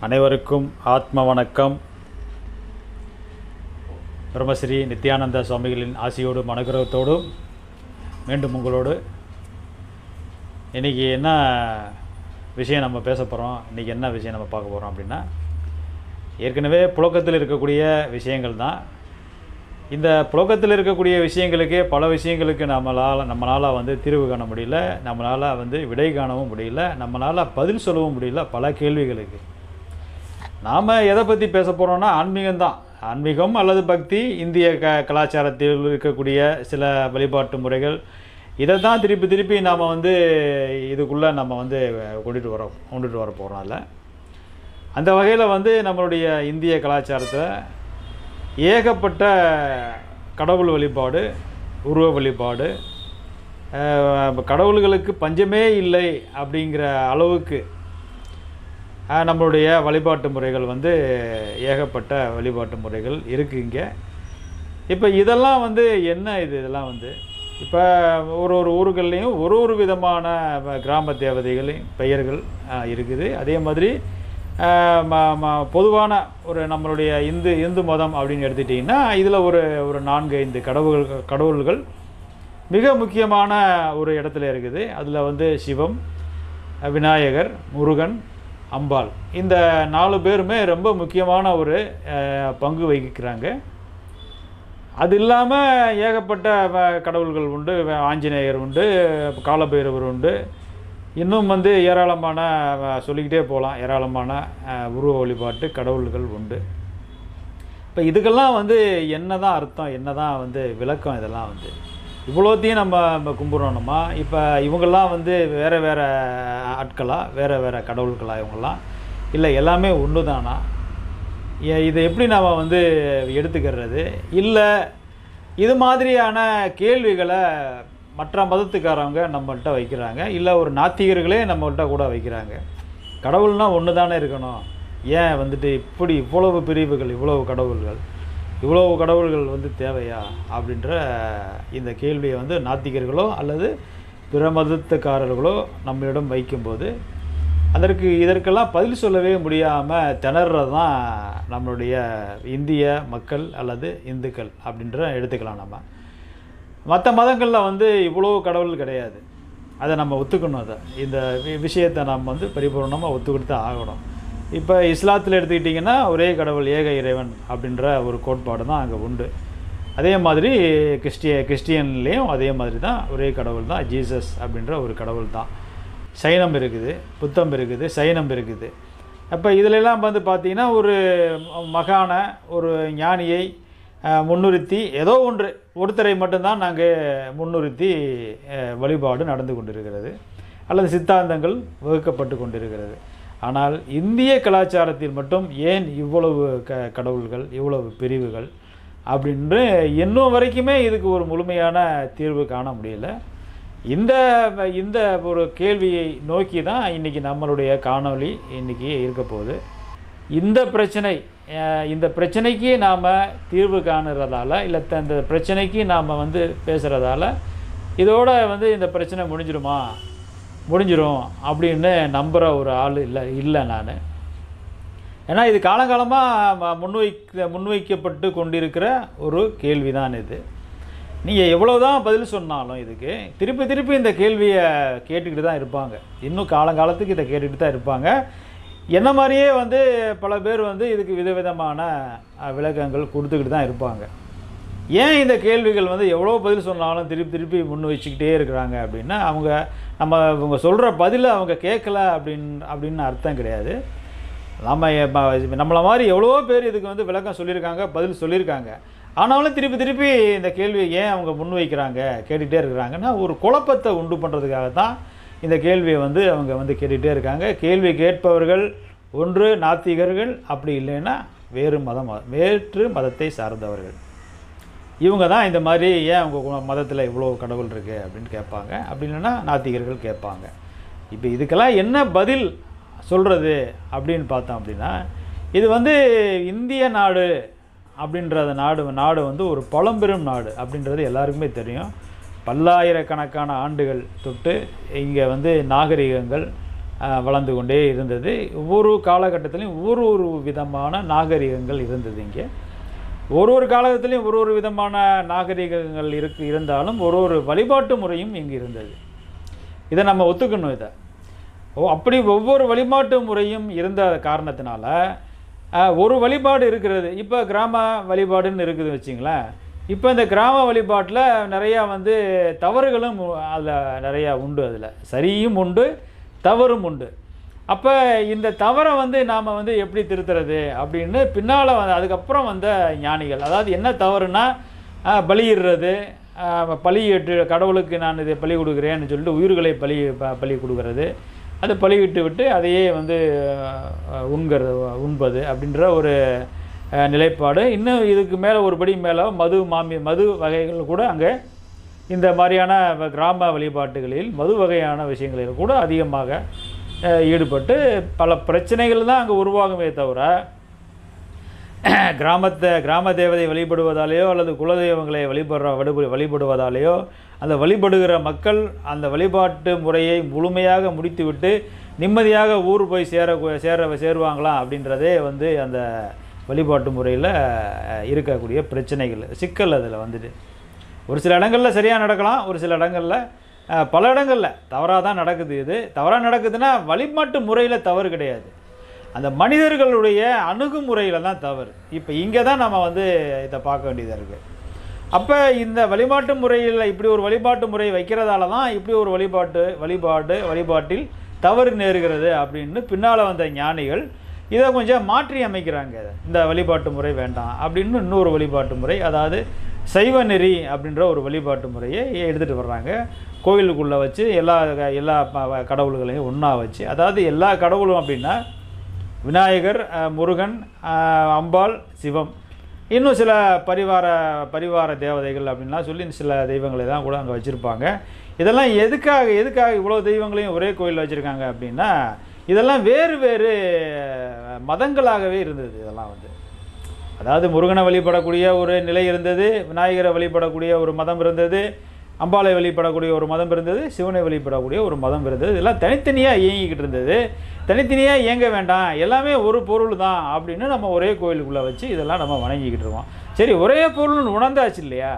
அனைவருக்கும் ஆத்ம வணக்கம். பிரம்மஸ்ரீ நித்யானந்த சுவாமிகளின் ஆசியோடும் அனுகிரகத்தோடும் மீண்டும் உங்களோடு இன்றைக்கி என்ன விஷயம் நம்ம பேச போகிறோம், இன்றைக்கி என்ன விஷயம் நம்ம பார்க்க போகிறோம் அப்படின்னா, ஏற்கனவே புழக்கத்தில் இருக்கக்கூடிய விஷயங்கள் தான். இந்த புழக்கத்தில் இருக்கக்கூடிய விஷயங்களுக்கே பல விஷயங்களுக்கு நம்மளால் வந்து தீர்வு காண முடியல, நம்மளால் வந்து விடை காணவும் முடியல, நம்மளால் பதில் சொல்லவும் முடியல பல கேள்விகளுக்கு. நாம் எதை பற்றி பேச போகிறோன்னா ஆன்மீகம்தான். ஆன்மீகம் அல்லது பக்தி, இந்திய கலாச்சாரத்தில் இருக்கக்கூடிய சில வழிபாட்டு முறைகள், இதை தான் திருப்பி நாம் வந்து இதுக்குள்ளே நம்ம வந்து கொண்டுட்டு வர போகிறோம். அதில் அந்த வகையில் வந்து நம்மளுடைய இந்திய கலாச்சாரத்தில் ஏகப்பட்ட கடவுள் வழிபாடு, உருவ வழிபாடு, கடவுள்களுக்கு பஞ்சமே இல்லை அப்படிங்கிற அளவுக்கு நம்மளுடைய வழிபாட்டு முறைகள் வந்து ஏகப்பட்ட வழிபாட்டு முறைகள் இருக்குது இங்கே. இப்போ இதெல்லாம் வந்து என்ன இதெல்லாம் வந்து இப்போ ஒரு ஊர்கள்லேயும் ஒரு விதமான கிராம தேவதைகளின் பெயர்கள் இருக்குது. அதே மாதிரி பொதுவான ஒரு நம்மளுடைய இந்து மதம் அப்படின்னு எடுத்துட்டிங்கன்னா இதில் ஒரு 4-5 கடவுள்கள் மிக முக்கியமான ஒரு இடத்துல இருக்குது. அதில் வந்து சிவம், விநாயகர், முருகன், அம்பாள், இந்த 4 பேருமே ரொம்ப முக்கியமான ஒரு பங்கு வகிக்கிறாங்க. அது இல்லாமல் ஏகப்பட்ட கடவுள்கள் உண்டு. ஆஞ்சநேயர் உண்டு, காலபைரவர் உண்டு, இன்னும் வந்து ஏராளமான சொல்லிக்கிட்டே போகலாம், ஏராளமான உருவ வழிபாட்டு கடவுள்கள் உண்டு. இப்போ இதுக்கெல்லாம் வந்து என்ன தான் அர்த்தம், என்ன தான் வந்து விளக்கம், இதெல்லாம் வந்து இவ்வளோத்தையும் நம்ம கும்பிட்றோம்மா. இப்போ இவங்கெல்லாம் வந்து வேறு ஆட்களா, வேறு கடவுள்களா இவங்கெல்லாம், இல்லை எல்லாமே ஒன்று தானா? இதை எப்படி நாம் வந்து எடுத்துக்கிறது? இல்லை இது மாதிரியான கேள்விகளை மற்ற மதத்துக்காரவங்க நம்மள்கிட்ட வைக்கிறாங்க, இல்லை ஒரு நாத்திகர்களே நம்மள்கிட்ட கூட வைக்கிறாங்க. கடவுள்னால் ஒன்று தானே இருக்கணும், ஏன் வந்துட்டு இவ்வளவு பிரிவுகள், இவ்வளவு கடவுள்கள் வந்து தேவையா அப்படின்ற இந்த கேள்வியை வந்து நாத்திகர்களோ அல்லது பிற மதத்துக்காரர்களோ நம்மளிடம் வைக்கும்போது இதற்கெல்லாம் பதில் சொல்லவே முடியாமல் திணறது தான் நம்மளுடைய இந்திய மக்கள் அல்லது இந்துக்கள் அப்படின்ற எடுத்துக்கலாம். நம்ம மற்ற மதங்களில் வந்து இவ்வளோ கடவுள் கிடையாது, அதை நம்ம ஒத்துக்கணும். அதை இந்த விஷயத்தை நம்ம வந்து பரிபூர்ணமாக ஒத்துக்கிட்டு தான் ஆகணும். இப்போ இஸ்லாத்தில் எடுத்துக்கிட்டிங்கன்னா ஒரே கடவுள், ஏக இறைவன் அப்படின்ற ஒரு கோட்பாடு தான் அங்கே உண்டு. அதே மாதிரி கிறிஸ்டியன்லேயும் அதே மாதிரி தான், ஒரே கடவுள் தான், ஜீசஸ் அப்படின்ற ஒரு கடவுள் தான். சைனம் இருக்குது, புத்தம் இருக்குது, சைனம் இருக்குது. அப்போ இதிலெல்லாம் வந்து பார்த்திங்கன்னா ஒரு மகான ஒரு ஞானியை முன்னிறுத்தி ஏதோ ஒருத்தரை மட்டும்தான் நாங்கள் முன்னிறுத்தி வழிபாடு நடந்து கொண்டிருக்கிறது அல்லது சித்தாந்தங்கள் வகுக்கப்பட்டு கொண்டிருக்கிறது. ஆனால் இந்திய கலாச்சாரத்தில் மட்டும் ஏன் இவ்வளவு கடவுள்கள், இவ்வளவு பிரிவுகள் அப்படின்று இன்னும் வரைக்குமே இதுக்கு ஒரு முழுமையான தீர்வு காண முடியல. இந்த ஒரு கேள்வியை நோக்கி தான் இன்றைக்கி நம்மளுடைய காணொளி இன்றைக்கி இருக்க போகுது. இந்த பிரச்சனைக்கு நாம் தீர்வு காணுறதால, இல்லை இந்த பிரச்சனைக்கு நாம் வந்து பேசுகிறதால இதோட வந்து இந்த பிரச்சனை முடிஞ்சிரும் அப்படின்னு நம்புகிற ஒரு ஆள் இல்லை நான். ஏன்னா இது காலங்காலமாக முன்வைக்கப்பட்டு கொண்டிருக்கிற ஒரு கேள்வி தான் இது. நீங்கள் எவ்வளோ தான் பதில் சொன்னாலும் இதுக்கு திருப்பி இந்த கேள்வியை கேட்டுக்கிட்டு தான் இருப்பாங்க. இன்னும் காலங்காலத்துக்கு இதை கேட்டுக்கிட்டு தான் இருப்பாங்க. என்ன மாதிரியே வந்து பல பேர் வந்து இதுக்கு விதவிதமான விளக்கங்கள் கொடுத்துக்கிட்டு தான் இருப்பாங்க. ஏன் இந்த கேள்விகள் வந்து எவ்வளோ பதில் சொன்னாலும் திருப்பி முன் வச்சுக்கிட்டே இருக்கிறாங்க அப்படின்னா, இவங்க சொல்கிற பதிலை அவங்க கேட்கல அப்படின்னு அர்த்தம் கிடையாது. நம்மளை மாதிரி எவ்வளோ பேர் இதுக்கு வந்து விளக்கம் சொல்லியிருக்காங்க, பதில் சொல்லியிருக்காங்க. ஆனாலும் திருப்பி இந்த கேள்வியை ஏன் அவங்க முன்வைக்கிறாங்க, கேட்டுகிட்டே இருக்கிறாங்கன்னா, ஒரு குழப்பத்தை உண்டு பண்ணுறதுக்காக தான் இந்த கேள்வியை வந்து அவங்க வந்து கேட்டுகிட்டே இருக்காங்க. கேள்வி கேட்பவர்கள் ஒன்று நாத்திகர்கள், அப்படி இல்லைன்னா வேற்று மதத்தை சார்ந்தவர்கள். இவங்க தான் இந்த மாதிரி ஏன் அவங்க மதத்தில் இவ்வளோ கடவுள் இருக்குது அப்படின்னு கேட்பாங்க. அப்படி இல்லைன்னா நாத்திகர்கள் கேட்பாங்க. இப்போ இதுக்கெல்லாம் என்ன பதில் சொல்கிறது அப்படின்னு பார்த்தோம் அப்படின்னா, இது வந்து இந்திய நாடு அப்படின்றது நாடு வந்து ஒரு பழம்பெரும் நாடு அப்படின்றது எல்லாருக்குமே தெரியும். பல்லாயிரக்கணக்கான ஆண்டுகள் தொட்டு இங்கே வந்து நாகரிகங்கள் வளர்ந்து கொண்டே இருந்தது. ஒவ்வொரு காலகட்டத்திலையும் ஒரு விதமான நாகரிகங்கள் இருந்தது. இங்கே ஒரு காலகட்டத்திலையும் ஒரு விதமான நாகரிகங்கள் இருந்தாலும் ஒரு வழிபாட்டு முறையும் இங்கே இருந்தது. இதை நம்ம ஒத்துக்கணும். இதை அப்படி ஒவ்வொரு வழிபாட்டு முறையும் இருந்த காரணத்தினால ஒரு வழிபாடு இருக்கிறது. இப்போ கிராம வழிபாடுன்னு இருக்குது வச்சிங்களேன். இப்போ இந்த கிராம வழிபாட்டில் நிறையா தவறுகளும் அதில் நிறையா உண்டு. அதில் சரியும் உண்டு, தவறும் உண்டு. அப்போ இந்த தவறை நாம் எப்படி திருத்துறது அப்படின்னு பின்னால் அதுக்கப்புறம் வந்த ஞானிகள், அதாவது என்ன தவறுனா பலியிடுறது, பலியிட்டு கடவுளுக்கு நான் இதை பலி கொடுக்குறேன்னு சொல்லிட்டு உயிர்களை பலி கொடுக்கறது, அதை பலியிட்டு விட்டு அதையே உண்பது அப்படின்ற ஒரு நிலைப்பாடு. இன்னும் இதுக்கு மேலே ஒரு படி மேலே மது வகைகள் கூட அங்கே இந்த மாதிரியான கிராம வழிபாட்டுகளில் மது வகையான விஷயங்களில் கூட அதிகமாக ஈடுபட்டு பல பிரச்சனைகள் தான் அங்கே உருவாகுமே தவிர கிராம தேவதை வழிபடுவதாலேயோ அல்லது குலதெய்வங்களை வழிபடுவதாலேயோ அந்த வழிபடுகிற மக்கள் அந்த வழிபாட்டு முறையை முழுமையாக முடித்துவிட்டு நிம்மதியாக ஊர் போய் சேருவாங்களா அப்படின்றதே அந்த வழிபாட்டு முறையில் இருக்கக்கூடிய பிரச்சனைகள், சிக்கல். அதில் ஒரு சில இடங்களில் சரியாக நடக்கலாம், ஒரு சில இடங்களில் பல இடங்களில் தவறாக தான் நடக்குது. இது தவறாக நடக்குதுன்னா வழிபாட்டு முறையில் தவறு கிடையாது, அந்த மனிதர்களுடைய அணுகுமுறையில் தான் தவறு. இப்போ இங்கே தான் நம்ம இதை பார்க்க வேண்டியதாக இருக்குது. அப்போ இந்த வழிபாட்டு முறையில் இப்படி ஒரு வழிபாட்டு முறை வைக்கிறதால தான் இப்படி ஒரு வழிபாட்டில் தவறு நேருகிறது அப்படின்னு பின்னால் வந்த ஞானிகள் இதை கொஞ்சம் மாற்றி அமைக்கிறாங்க. இந்த வழிபாட்டு முறை வேண்டாம் அப்படின்னு இன்னொரு வழிபாட்டு முறை, அதாவது சைவ நெறி அப்படின்ற ஒரு வழிபாட்டு முறையை எடுத்துகிட்டு வர்றாங்க. கோவிலுக்குள்ளே வச்சு எல்லா கடவுள்களையும் ஒன்றா வச்சு, அதாவது எல்லா கடவுளும் அப்படின்னா விநாயகர், முருகன், அம்பாள், சிவம், இன்னும் சில பரிவார தேவதைகள் அப்படின்லாம் சொல்லி சில தெய்வங்களை தான் கூட அங்கே வச்சுருப்பாங்க. இதெல்லாம் எதுக்காக இவ்வளோ தெய்வங்களையும் ஒரே கோயிலில் வச்சுருக்காங்க அப்படின்னா இதெல்லாம் வேறு மதங்களாகவே இருந்தது. இதெல்லாம் அதாவது முருகனை வழிபடக்கூடிய ஒரு நிலை இருந்தது, விநாயகரை வழிபடக்கூடிய ஒரு மதம் இருந்தது, அம்பாளை வழிபடக்கூடிய ஒரு மதம் இருந்தது, சிவனை வழிபடக்கூடிய ஒரு மதம் இருந்தது. இதெல்லாம் தனித்தனியாக இயங்கிக்கிட்டு இருந்தது. தனித்தனியாக இயங்க வேண்டாம், எல்லாமே ஒரு பொருள் தான் அப்படின்னு நம்ம ஒரே கோயிலுக்குள்ளே வச்சு இதெல்லாம் நம்ம வணங்கிக்கிட்டு இருக்கோம். சரி, ஒரே பொருள்னு உணர்ந்தாச்சு இல்லையா?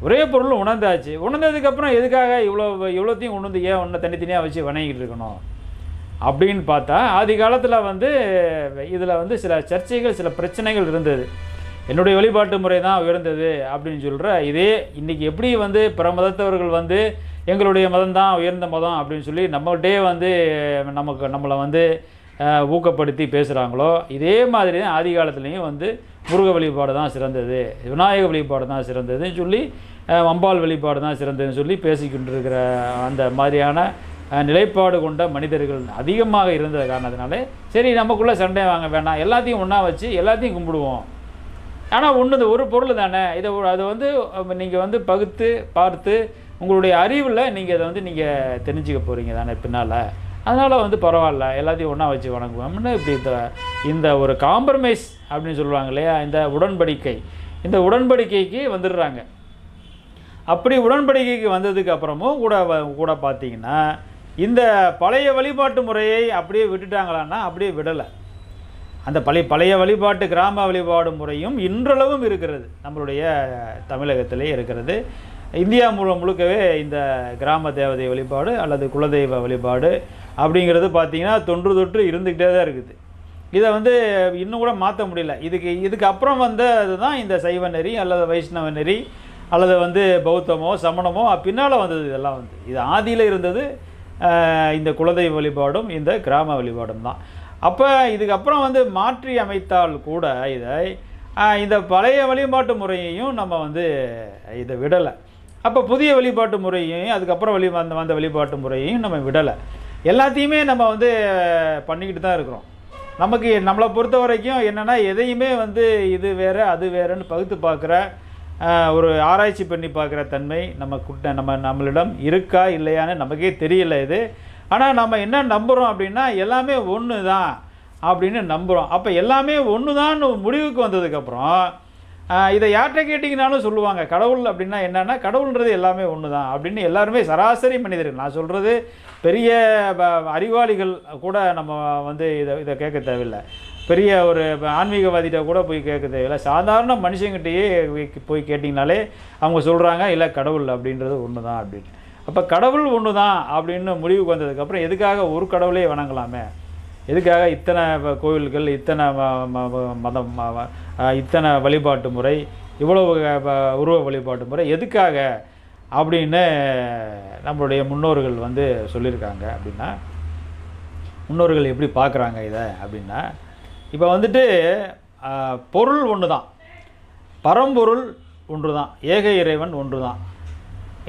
ஒரே பொருள் உணர்ந்தாச்சு. உணர்ந்ததுக்கப்புறம் எதுக்காக இவ்வளோத்தையும் உணர்ந்து ஏன் ஒன்றை தனித்தனியாக வச்சு வணங்கிக்கிட்டு இருக்கணும் அப்படின்னு பார்த்தா ஆதி காலத்தில் இதில் சில சர்ச்சைகள், சில பிரச்சனைகள் இருந்தது. என்னுடைய வழிபாட்டு முறை தான் உயர்ந்தது அப்படின்னு சொல்கிற இதே இன்றைக்கி எப்படி பிற மதத்தவர்கள் எங்களுடைய மதம் தான் உயர்ந்த மதம் அப்படின்னு சொல்லி நம்மகிட்டே நம்மளை ஊக்கப்படுத்தி பேசுகிறாங்களோ, இதே மாதிரி தான் ஆதி காலத்துலேயும் முருக வழிபாடு தான் சிறந்தது, விநாயக வழிபாடு தான் சிறந்ததுன்னு சொல்லி, அம்பாள் வழிபாடு தான் சிறந்ததுன்னு சொல்லி பேசிக்கிட்டு இருக்கிற அந்த மாதிரியான நிலைப்பாடு கொண்ட மனிதர்கள் அதிகமாக இருந்த காரணத்தினாலே சரி நமக்குள்ளே சண்டை வாங்க வேண்டாம், எல்லாத்தையும் ஒன்றா வச்சு எல்லாத்தையும் கும்பிடுவோம். ஆனால் ஒரு பொருள் தானே, அதை நீங்கள் பகுத்து பார்த்து உங்களுடைய அறிவில் நீங்கள் அதை நீங்கள் தெரிஞ்சுக்க போகிறீங்க தானே பின்னால். அதனால் பரவாயில்ல, எல்லாத்தையும் ஒன்றா வச்சு வணங்குவோம்னு இப்படி இந்த ஒரு காம்ப்ரமைஸ் அப்படின்னு சொல்லுவாங்க இல்லையா, இந்த உடன்படிக்கைக்கு வந்துடுறாங்க. அப்படி உடன்படிக்கைக்கு வந்ததுக்கு அப்புறமும் கூட பார்த்தீங்கன்னா இந்த பழைய வழிபாட்டு முறையை அப்படியே விட்டுட்டாங்களான்னா அப்படியே விடலை. அந்த பழைய வழிபாட்டு கிராம வழிபாடு முறையும் இன்றளவும் இருக்கிறது, நம்மளுடைய தமிழகத்திலே இருக்கிறது. இந்தியா முழுக்கவே இந்த கிராம தேவதை வழிபாடு அல்லது குலதெய்வ வழிபாடு அப்படிங்கிறது பார்த்திங்கன்னா தொன்று இருந்துக்கிட்டே தான் இருக்குது. இதை இன்னும் கூட மாற்ற முடியல. இதுக்கு அப்புறம் வந்தது தான் இந்த சைவ நெறி அல்லது வைஷ்ணவ நெறி அல்லது பௌத்தமோ சமணமோ பின்னால் வந்தது. இதெல்லாம் இது ஆதியில் இருந்தது இந்த குலதெய்வ வழிபாடும் இந்த கிராம வழிபாடும் தான். அப்போ இதுக்கப்புறம் மாற்றி அமைத்தால் கூட இந்த பழைய வழிபாட்டு முறையையும் நம்ம இதை விடலை. அப்போ புதிய வழிபாட்டு முறையையும் அதுக்கப்புறம் வந்த வழிபாட்டு முறையையும் நம்ம விடலை. எல்லாத்தையுமே நம்ம பண்ணிக்கிட்டு தான் இருக்கிறோம். நம்மளை பொறுத்த வரைக்கும் என்னென்னா எதையுமே இது வேறு அது வேறுன்னு பகுத்து பார்க்குற ஒரு ஆராய்ச்சி பண்ணி பார்க்குற தன்மை நம்மளிடம் இருக்கா இல்லையான்னு நமக்கே தெரியல இது. ஆனால் நம்ம என்ன நம்புகிறோம் அப்படின்னா எல்லாமே ஒன்று தான் அப்படின்னு நம்புகிறோம். அப்போ எல்லாமே ஒன்று தான் முடிவுக்கு வந்ததுக்கப்புறம் இதை யார்கிட்ட கேட்டிங்கனாலும் சொல்லுவாங்க, கடவுள் அப்படின்னா என்னென்னா கடவுள்ன்றது எல்லாமே ஒன்று தான் அப்படின்னு எல்லாருமே சராசரி மனிதர்கள். நான் சொல்கிறது பெரிய அறிவாளிகள் கூட நம்ம வந்து இதை கேட்க தேவையில்லை, பெரிய ஒரு ஆன்மீகவாதிகிட்ட கூட போய் கேட்க தேவையில்லை, சாதாரண மனுஷங்கிட்டேயே போய் கேட்டிங்கனாலே அவங்க சொல்கிறாங்க இல்லை கடவுள் அப்படின்றது ஒன்று தான் அப்படின்னு. அப்போ கடவுள் ஒன்று தான் அப்படின்னு முடிவுக்கு வந்ததுக்கப்புறம் எதுக்காக ஒரு கடவுளே வணங்கலாமே, எதுக்காக இத்தனை கோவில்கள், இத்தனை மதம், இத்தனை வழிபாட்டு முறை, இவ்வளவு உருவ வழிபாட்டு முறை எதுக்காக அப்படின்னு நம்மளுடைய முன்னோர்கள் வந்து சொல்லியிருக்காங்க. அப்படின்னா முன்னோர்கள் எப்படி பார்க்குறாங்க இதை அப்படின்னா, இப்போ வந்துட்டு பொருள் ஒன்று தான், பரம்பொருள் ஒன்று தான், ஏக இறைவன் ஒன்று தான்,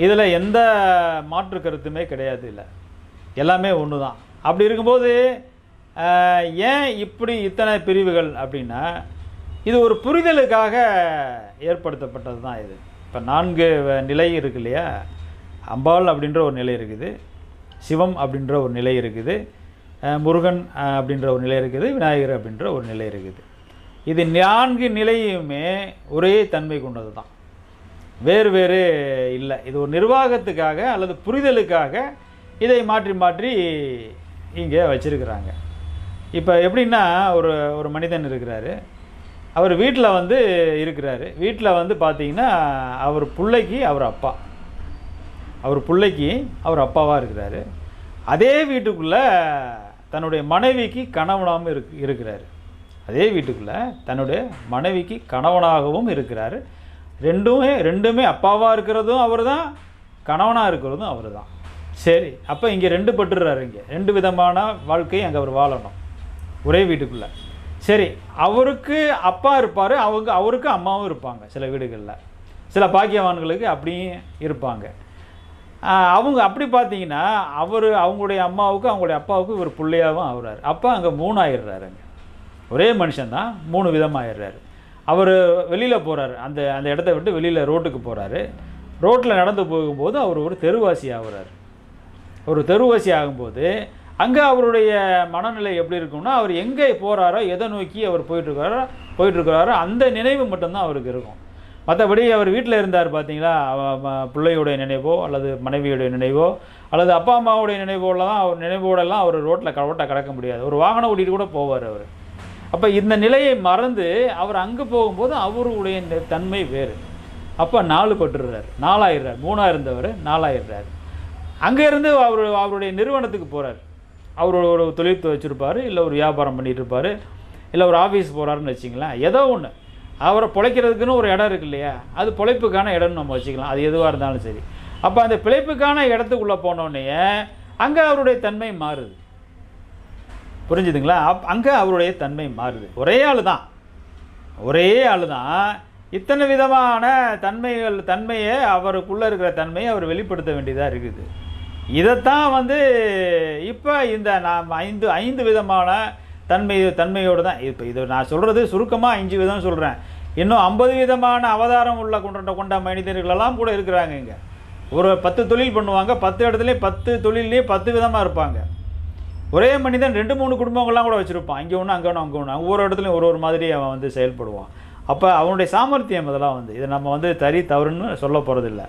இதில் எந்த மாற்று கருத்துமே கிடையாது, இல்லை எல்லாமே ஒன்று தான். அப்படி இருக்கும்போது ஏன் இப்படி இத்தனை பிரிவுகள் அப்படின்னா, இது ஒரு புரிதலுக்காக ஏற்படுத்தப்பட்டது தான் இது. இப்போ 4 நிலை இருக்கு இல்லையா, அம்பாள் அப்படின்ற ஒரு நிலை இருக்குது, சிவம் அப்படின்ற ஒரு நிலை இருக்குது, முருகன் அப்படின்ற ஒரு நிலை இருக்குது, விநாயகர் அப்படின்ற ஒரு நிலை இருக்குது. இது 4 நிலையுமே ஒரே தன்மை கொண்டது தான், வேறு வேறு இல்லை. இது ஒரு நிர்வாகத்துக்காக அல்லது புரிதலுக்காக இதை மாற்றி மாற்றி இங்கே வச்சிருக்கிறாங்க. இப்போ எப்படின்னா ஒரு மனிதன் இருக்கிறாரு, அவர் வீட்டில் வந்து இருக்கிறாரு, வீட்டில் வந்து பார்த்தீங்கன்னா அவர் பிள்ளைக்கு அவர் அப்பா, அவர் பிள்ளைக்கு அவர் அப்பாவாக இருக்கிறாரு. அதே வீட்டுக்குள்ளே தன்னுடைய மனைவிக்கு கணவனாகவும் இருக்கிறாரு, அதே வீட்டுக்குள்ளே தன்னுடைய மனைவிக்கு கணவனாகவும் இருக்கிறாரு. ரெண்டுமே அப்பாவாக இருக்கிறதும் அவர் தான், கணவனாக இருக்கிறதும் அவர் தான். சரி, அப்போ இங்கே 2 பட்டுறாரு, இங்கே 2 விதமான வாழ்க்கையை அங்கே அவர் வாழணும் ஒரே வீட்டுக்குள்ளே. சரி, அவருக்கு அப்பா இருப்பார், அவருக்கு அம்மாவும் இருப்பாங்க, சில வீடுகளில் சில பாக்கியவான்களுக்கு அப்படியும் இருப்பாங்க. அவங்க அப்படி பார்த்தீங்கன்னா அவங்களுடைய அம்மாவுக்கு அவங்களுடைய அப்பாவுக்கு இவர் பிள்ளையாகவும் ஆகுறாரு. அப்போ அங்கே 3 ஆயிடுறாருங்க, ஒரே மனுஷன்தான் 3 விதமாகிடுறாரு. அவர் வெளியில் போகிறாரு, அந்த இடத்த விட்டு வெளியில் ரோட்டுக்கு போகிறாரு. ரோட்டில் நடந்து போகும்போது அவர் ஒரு தெருவாசி ஆகுறாரு. ஒரு தெருவாசி ஆகும்போது அங்கே அவருடைய மனநிலை எப்படி இருக்கும்னா, அவர் எங்கே போகிறாரோ, எதை நோக்கி அவர் போயிட்டுருக்கிறாரோ அந்த நினைவு மட்டும்தான் அவருக்கு இருக்கும். மற்றபடி அவர் வீட்டில் இருந்தார் பார்த்தீங்களா, பிள்ளையுடைய நினைவோ அல்லது மனைவியுடைய நினைவோ அல்லது அப்பா அம்மாவுடைய நினைவோடலாம் அவர் ரோட்டை கடக்க முடியாது. ஒரு வாகனம் ஓட்டிகிட்டு கூட போவார் அவர். அப்போ இந்த நிலையை மறந்து அவர் அங்கே போகும்போது அவருடைய தன்மை வேறு. அப்போ 4 பட்டுறார், 4 ஆயிடுறார். 3 இருந்தவர் 4 ஆயிடுறார். அங்கேருந்து அவருடைய நிறுவனத்துக்கு போகிறார். அவர் ஒரு தொழில் வச்சுருப்பார், இல்லை ஒரு வியாபாரம் பண்ணிகிட்டு இருப்பார், இல்லை ஒரு ஆஃபீஸ் போகிறாருன்னு வச்சிங்களேன். ஏதோ ஒன்று அவரை பிழைக்கிறதுக்குன்னு ஒரு இடம் இருக்கு இல்லையா, அது பிழைப்புக்கான இடம்னு நம்ம வச்சுக்கலாம், அது எதுவாக இருந்தாலும் சரி. அப்போ அந்த பிழைப்புக்கான இடத்துக்குள்ளே போனோடனே அங்கே அவருடைய தன்மை மாறுது. புரிஞ்சுதுங்களா? அங்கே அவருடைய தன்மை மாறுது. ஒரே ஆள் தான் இத்தனை விதமான தன்மையை அவருக்குள்ளே இருக்கிற தன்மையை அவர் வெளிப்படுத்த வேண்டியதாக இருக்குது. இதைத்தான் வந்து இப்போ இந்த நாம் 5 விதமான தன்மையோடு தான். இப்போ இது நான் சொல்கிறது சுருக்கமாக 5 விதம் சொல்கிறேன். இன்னும் 50 விதமான அவதாரம் கொண்ட மனிதர்களெல்லாம் கூட இருக்கிறாங்க. இங்கே ஒரு 10 தொழில் பண்ணுவாங்க, 10 இடத்துல 10 தொழிலே 10 விதமாக இருப்பாங்க. ஒரே மனிதன் 2-3 குடும்பங்கள்லாம் கூட வச்சுருப்பான், இங்கே ஒன்று அங்கே ஒன்று, ஒவ்வொரு இடத்துலையும் ஒரு மாதிரி அவன் வந்து செயல்படுவான். அப்போ அவனுடைய சாமர்த்தியம் இதெல்லாம் வந்து இதை நம்ம வந்து தவறுன்னு சொல்ல போகிறதில்ல,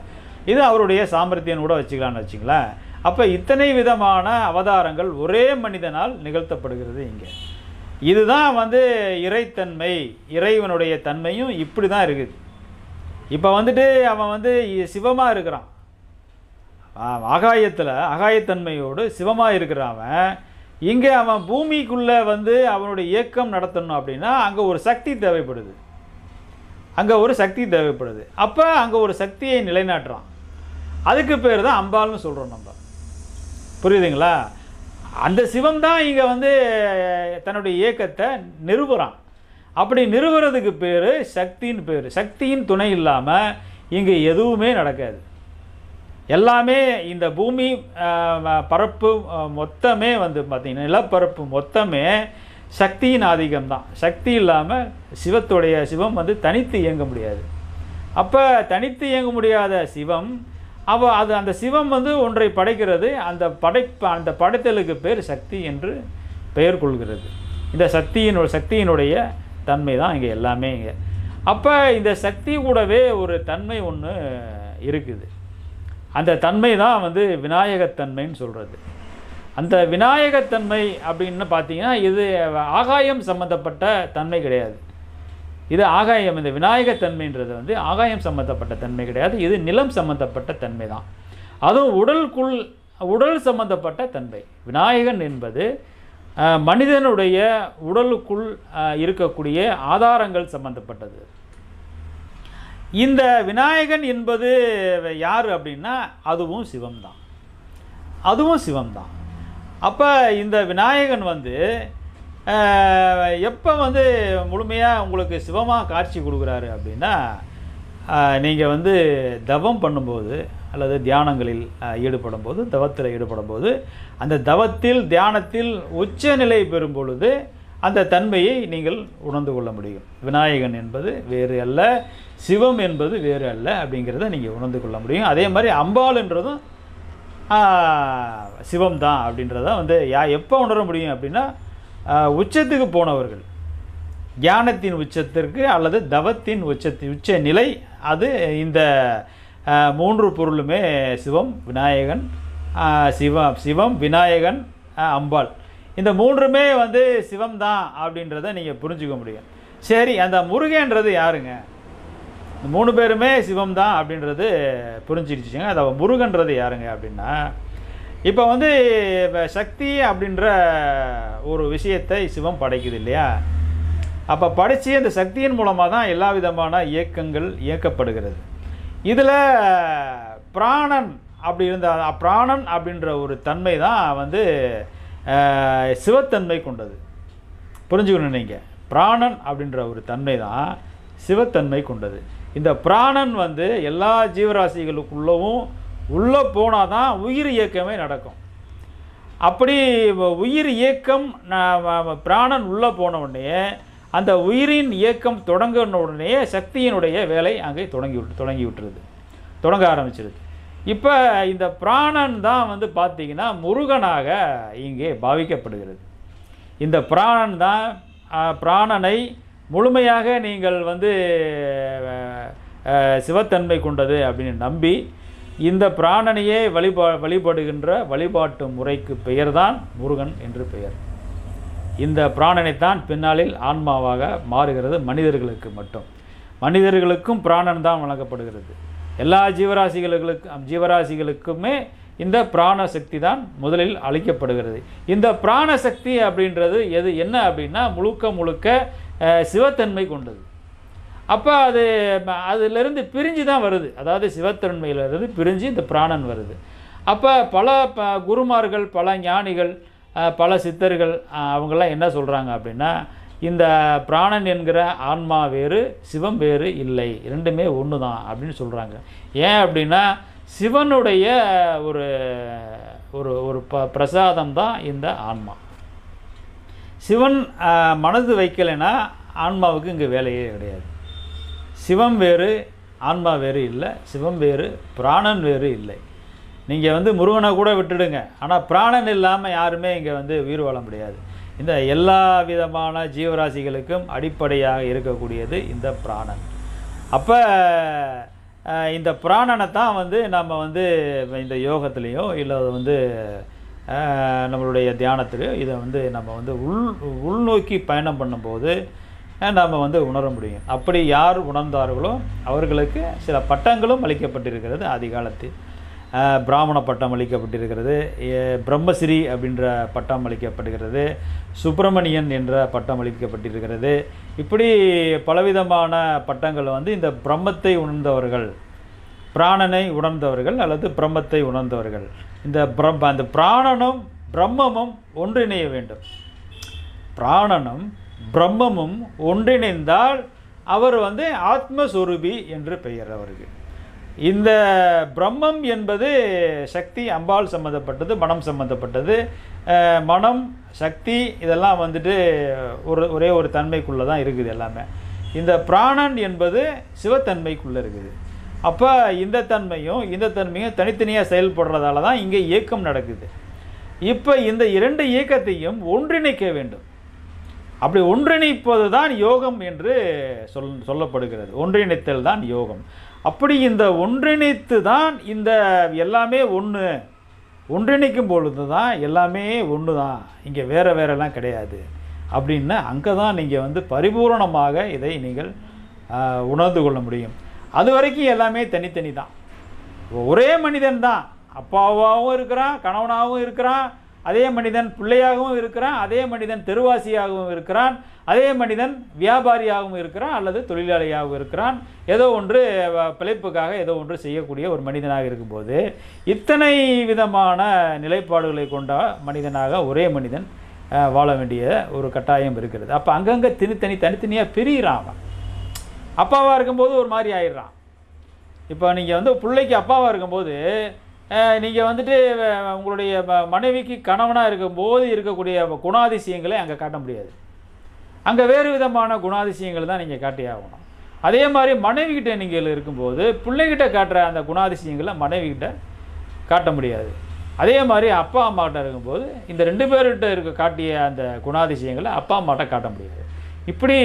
இது அவருடைய சாமர்த்தியம் கூட வச்சுக்கலான்னு வச்சுங்களேன். அப்போ இத்தனை விதமான அவதாரங்கள் ஒரே மனிதனால் நிகழ்த்தப்படுகிறது இங்கே. இதுதான் வந்து இறைத்தன்மை, இறைவனுடைய தன்மையும் இப்படி தான் இருக்குது. இப்போ வந்துட்டு அவன் வந்து சிவமாக இருக்கிறான், ஆகாயத்தன்மையோடு சிவமாக இருக்கிறவன் இங்கே அவன் பூமிக்குள்ளே வந்து அவனுடைய இயக்கம் நடத்தணும் அப்படின்னா அங்கே ஒரு சக்தி தேவைப்படுது, அப்போ அங்கே ஒரு சக்தியை நிலைநாட்டுறான். அதுக்கு பேர் தான் அம்பாள்னு சொல்கிறோம் நம்ம. புரியுதுங்களா? அந்த சிவம் தான் இங்கே வந்து தன்னுடைய இயக்கத்தை நிறுவுறான். அப்படி நிறுவுறதுக்கு பேர் சக்தின்னு பேர். சக்தியின் துணை இல்லாமல் இங்கே எதுவுமே நடக்காது. எல்லாமே இந்த பூமி பரப்பு மொத்தமே வந்து பார்த்திங்கன்னா நிலப்பரப்பு மொத்தமே சக்தியின் ஆதிக்கம்தான். சக்தி இல்லாமல் சிவம் வந்து தனித்து இயங்க முடியாது. அப்போ தனித்து இயங்க முடியாத சிவம் அந்த சிவம் வந்து ஒன்றை படைக்கிறது, அந்த படைத்தலுக்கு பேர் சக்தி என்று பெயர் கொள்கிறது. இந்த சக்தியினுடைய தன்மை தான் இங்கே எல்லாமே. இங்கே அப்போ இந்த சக்தி கூடவே ஒரு தன்மை ஒன்று இருக்குது. அந்த தன்மை தான் வந்து விநாயகத்தன்மைன்னு சொல்கிறது. அந்த விநாயகத்தன்மை அப்படின்னு பார்த்தீங்கன்னா இது ஆகாயம் சம்மந்தப்பட்ட தன்மை கிடையாது. இது ஆகாயம், இந்த விநாயகத்தன்மைன்றது வந்து ஆகாயம் சம்மந்தப்பட்ட தன்மை கிடையாது. இது நிலம் சம்மந்தப்பட்ட தன்மை தான். அதுவும் உடல் சம்பந்தப்பட்ட தன்மை. விநாயகன் என்பது மனிதனுடைய உடலுக்குள் இருக்கக்கூடிய ஆதாரங்கள் சம்பந்தப்பட்டது. இந்த விநாயகன் என்பது யார் அப்படின்னா அதுவும் சிவம்தான். அப்போ இந்த விநாயகன் வந்து எப்போ வந்து முழுமையாக உங்களுக்கு சிவமாக காட்சி கொடுக்குறாரு அப்படின்னா, நீங்கள் வந்து தவம் பண்ணும்போது அல்லது தியானங்களில் ஈடுபடும் போது, தவத்தில் ஈடுபடும் போது, அந்த தவத்தில் தியானத்தில் உச்சநிலை பெறும் பொழுது அந்த தன்மையை நீங்கள் உணர்ந்து கொள்ள முடியும். விநாயகன் என்பது வேறு அல்ல, சிவம் என்பது வேறு அல்ல அப்படிங்கிறத நீங்கள் உணர்ந்து கொள்ள முடியும். அதே மாதிரி அம்பாள்ன்றதும் சிவம் தான் அப்படின்றத வந்து எப்போ உணர முடியும் அப்படின்னா, உச்சத்துக்கு போனவர்கள், தியானத்தின் உச்சத்திற்கு அல்லது தவத்தின் உச்ச நிலை, அது இந்த மூன்று பொருளுமே சிவம், விநாயகன், சிவம் விநாயகன், அம்பாள், இந்த மூன்றுமே வந்து சிவம் தான் அப்படின்றத நீங்கள் புரிஞ்சுக்க முடியும். சரி, அந்த முருகன்றது யாருங்க? இந்த மூணு பேருமே சிவம் தான் அப்படின்றது புரிஞ்சிடுச்சுங்க. அதை முருகன்றது யாருங்க அப்படின்னா, இப்போ வந்து சக்தி அப்படின்ற ஒரு விஷயத்தை சிவம் படைக்குது இல்லையா? அப்போ படைச்சி அந்த சக்தியின் மூலமாக தான் எல்லா விதமான இயக்கங்கள் இயக்கப்படுகிறது. இதில் பிராணன் அப்படி இருந்தால், பிராணன் அப்படின்ற ஒரு தன்மை தான் வந்து சிவத்தன்மை கொண்டது. புரிஞ்சுக்கணும் நீங்கள், பிராணன் அப்படின்ற ஒரு தன்மை தான் சிவத்தன்மை கொண்டது. இந்த பிராணன் வந்து எல்லா ஜீவராசிகளுக்குள்ளவும் உள்ளே போனால் தான் உயிர் இயக்கமே நடக்கும். அப்படி உயிர் இயக்கம் பிராணன் உள்ளே போன உடனே அந்த உயிரின் இயக்கம் தொடங்கின உடனே சக்தியினுடைய வேலை அங்கே தொடங்க ஆரம்பிச்சிருது. இப்போ இந்த பிராணன் தான் வந்து பார்த்திங்கன்னா முருகனாக இங்கே பாவிக்கப்படுகிறது. இந்த பிராணன் தான், பிராணனை முழுமையாக நீங்கள் வந்து சிவத்தன்மை கொண்டது அப்படின்னு நம்பி இந்த பிராணனையே வழிபடுகின்ற வழிபாட்டு முறைக்கு பெயர்தான் முருகன் என்று பெயர். இந்த பிராணனைத்தான் பின்னாளில் ஆன்மாவாக மாறுகிறது. மனிதர்களுக்கும் பிராணன் தான் வழங்கப்படுகிறது. எல்லா ஜீவராசிகளுக்குமே இந்த பிராண சக்தி தான் முதலில் அளிக்கப்படுகிறது. இந்த பிராண சக்தி அப்படின்றது என்ன அப்படின்னா முழுக்க சிவத்தன்மை கொண்டது. அப்போ அதிலிருந்து பிரிஞ்சு தான் வருது. அதாவது சிவத்தன்மையிலிருந்து பிரிஞ்சு இந்த பிராணன் வருது. அப்போ பல குருமார்கள், பல ஞானிகள், பல சித்தர்கள் அவங்கெல்லாம் என்ன சொல்கிறாங்க அப்படின்னா, இந்த பிராணன் என்கிற ஆன்மா வேறு, சிவம் வேறு இல்லை, இரண்டுமே ஒன்று தான் அப்படின்னு சொல்கிறாங்க. ஏன் அப்படின்னா சிவனுடைய ஒரு பிரசாதம் தான் இந்த ஆன்மா. சிவன் மனது வைக்கலைன்னா ஆன்மாவுக்கு இங்கே வேலையே கிடையாது. சிவம் வேறு, ஆன்மா வேறு இல்லை. சிவம் வேறு, பிராணன் வேறு இல்லை. நீங்கள் வந்து முருகனை கூட விட்டுடுங்க, ஆனால் பிராணன் இல்லாமல் யாருமே இங்கே வந்து உயிர் வாழ முடியாது. இந்த எல்லா விதமான ஜீவராசிகளுக்கும் அடிப்படையாக இருக்கக்கூடியது இந்த பிராணன். அப்போ இந்த பிராணனை தான் வந்து நம்ம வந்து இந்த யோகத்துலேயோ இல்லை வந்து நம்மளுடைய தியானத்துலேயோ இதை வந்து நம்ம வந்து உள்நோக்கி பயணம் பண்ணும்போது நாம் வந்து உணர முடியும். அப்படி யார் உணர்ந்தார்களோ அவர்களுக்கு சில பட்டங்களும் அளிக்கப்பட்டிருக்கிறது. ஆதிகாலத்தில் பிராமண பட்டம் அளிக்கப்பட்டிருக்கிறது, பிரம்மஸ்ரீ அப்படின்ற பட்டம் அளிக்கப்படுகிறது, சுப்பிரமணியன் என்ற பட்டம் அளிக்கப்பட்டிருக்கிறது. இப்படி பலவிதமான பட்டங்கள் வந்து இந்த பிரம்மத்தை உணர்ந்தவர்கள், பிராணனை உணர்ந்தவர்கள் அல்லது பிரம்மத்தை உணர்ந்தவர்கள், அந்த பிராணனும் பிரம்மமும் ஒன்றிணைய வேண்டும். பிராணனும் பிரம்மமும் ஒன்றிணைந்தால் அவர் வந்து ஆத்மஸ்வரூபி என்று பெயர் அவருக்கு. இந்த பிரம்மம் என்பது சக்தி, அம்பாள் சம்மந்தப்பட்டது, மனம் சம்மந்தப்பட்டது. மனம், சக்தி இதெல்லாம் வந்துட்டு ஒரே ஒரு தன்மைக்குள்ளே தான் இருக்குது எல்லாமே. இந்த பிராணன் என்பது சிவத்தன்மைக்குள்ளே இருக்குது. அப்போ இந்த தன்மையும் தனித்தனியாக செயல்படுறதால தான் இங்கே இயக்கம் நடக்குது. இப்போ இந்த இரண்டு இயக்கத்தையும் ஒன்றிணைக்க வேண்டும். அப்படி ஒன்றிணைப்பது தான் யோகம் என்று சொல்லப்படுகிறது. ஒன்றிணைத்தல் தான் யோகம். அப்படி இந்த ஒன்றிணைத்து தான் இந்த எல்லாமே ஒன்று, ஒன்றிணைக்கும் பொழுது தான் எல்லாமே ஒன்று தான், இங்கே வேறு வேறெல்லாம் கிடையாது அப்படின்னு அங்கே தான் நீங்கள் வந்து பரிபூரணமாக இதை நீங்கள் உணர்ந்து கொள்ள முடியும். அது வரைக்கும் எல்லாமே தனித்தனி தான். ஒரே மனிதன் தான், அப்பாவாகவும் இருக்கிறான், கணவனாகவும் இருக்கிறான், அதே மனிதன் பிள்ளையாகவும் இருக்கிறான், அதே மனிதன் தெருவாசியாகவும் இருக்கிறான், அதே மனிதன் வியாபாரியாகவும் இருக்கிறான் அல்லது தொழிலாளியாகவும் இருக்கிறான். ஏதோ ஒன்று பிழைப்புக்காக ஏதோ ஒன்று செய்யக்கூடிய ஒரு மனிதனாக இருக்கும்போது இத்தனை விதமான நிலைப்பாடுகளை கொண்ட மனிதனாக ஒரே மனிதன் வாழ வேண்டிய ஒரு கட்டாயம் இருக்கிறது. அப்போ அங்கங்கே தனித்தனியாக பிரிகிறான். அவன் அப்பாவாக இருக்கும்போது ஒரு மாதிரி ஆயிடுறான். இப்போ நீங்கள் வந்து பிள்ளைக்கு அப்பாவாக இருக்கும்போது நீங்கள் வந்துட்டு உங்களுடைய மனைவிக்கு கணவனாக இருக்கும்போது இருக்கக்கூடிய குணாதிசயங்களை அங்கே காட்ட முடியாது. அங்கே வேறு விதமான குணாதிசயங்கள் தான் நீங்கள் காட்டி ஆகணும். அதே மாதிரி மனைவிக்கிட்ட நீங்கள் இருக்கும்போது பிள்ளைகிட்ட காட்டுற அந்த குணாதிசயங்களை மனைவிக்கிட்ட காட்ட முடியாது. அதே மாதிரி அப்பா அம்மாக்கிட்ட இருக்கும்போது இந்த 2 பேர்கிட்ட காட்டிய அந்த குணாதிசயங்களை அப்பா அம்மாட்ட காட்ட முடியாது. இப்படி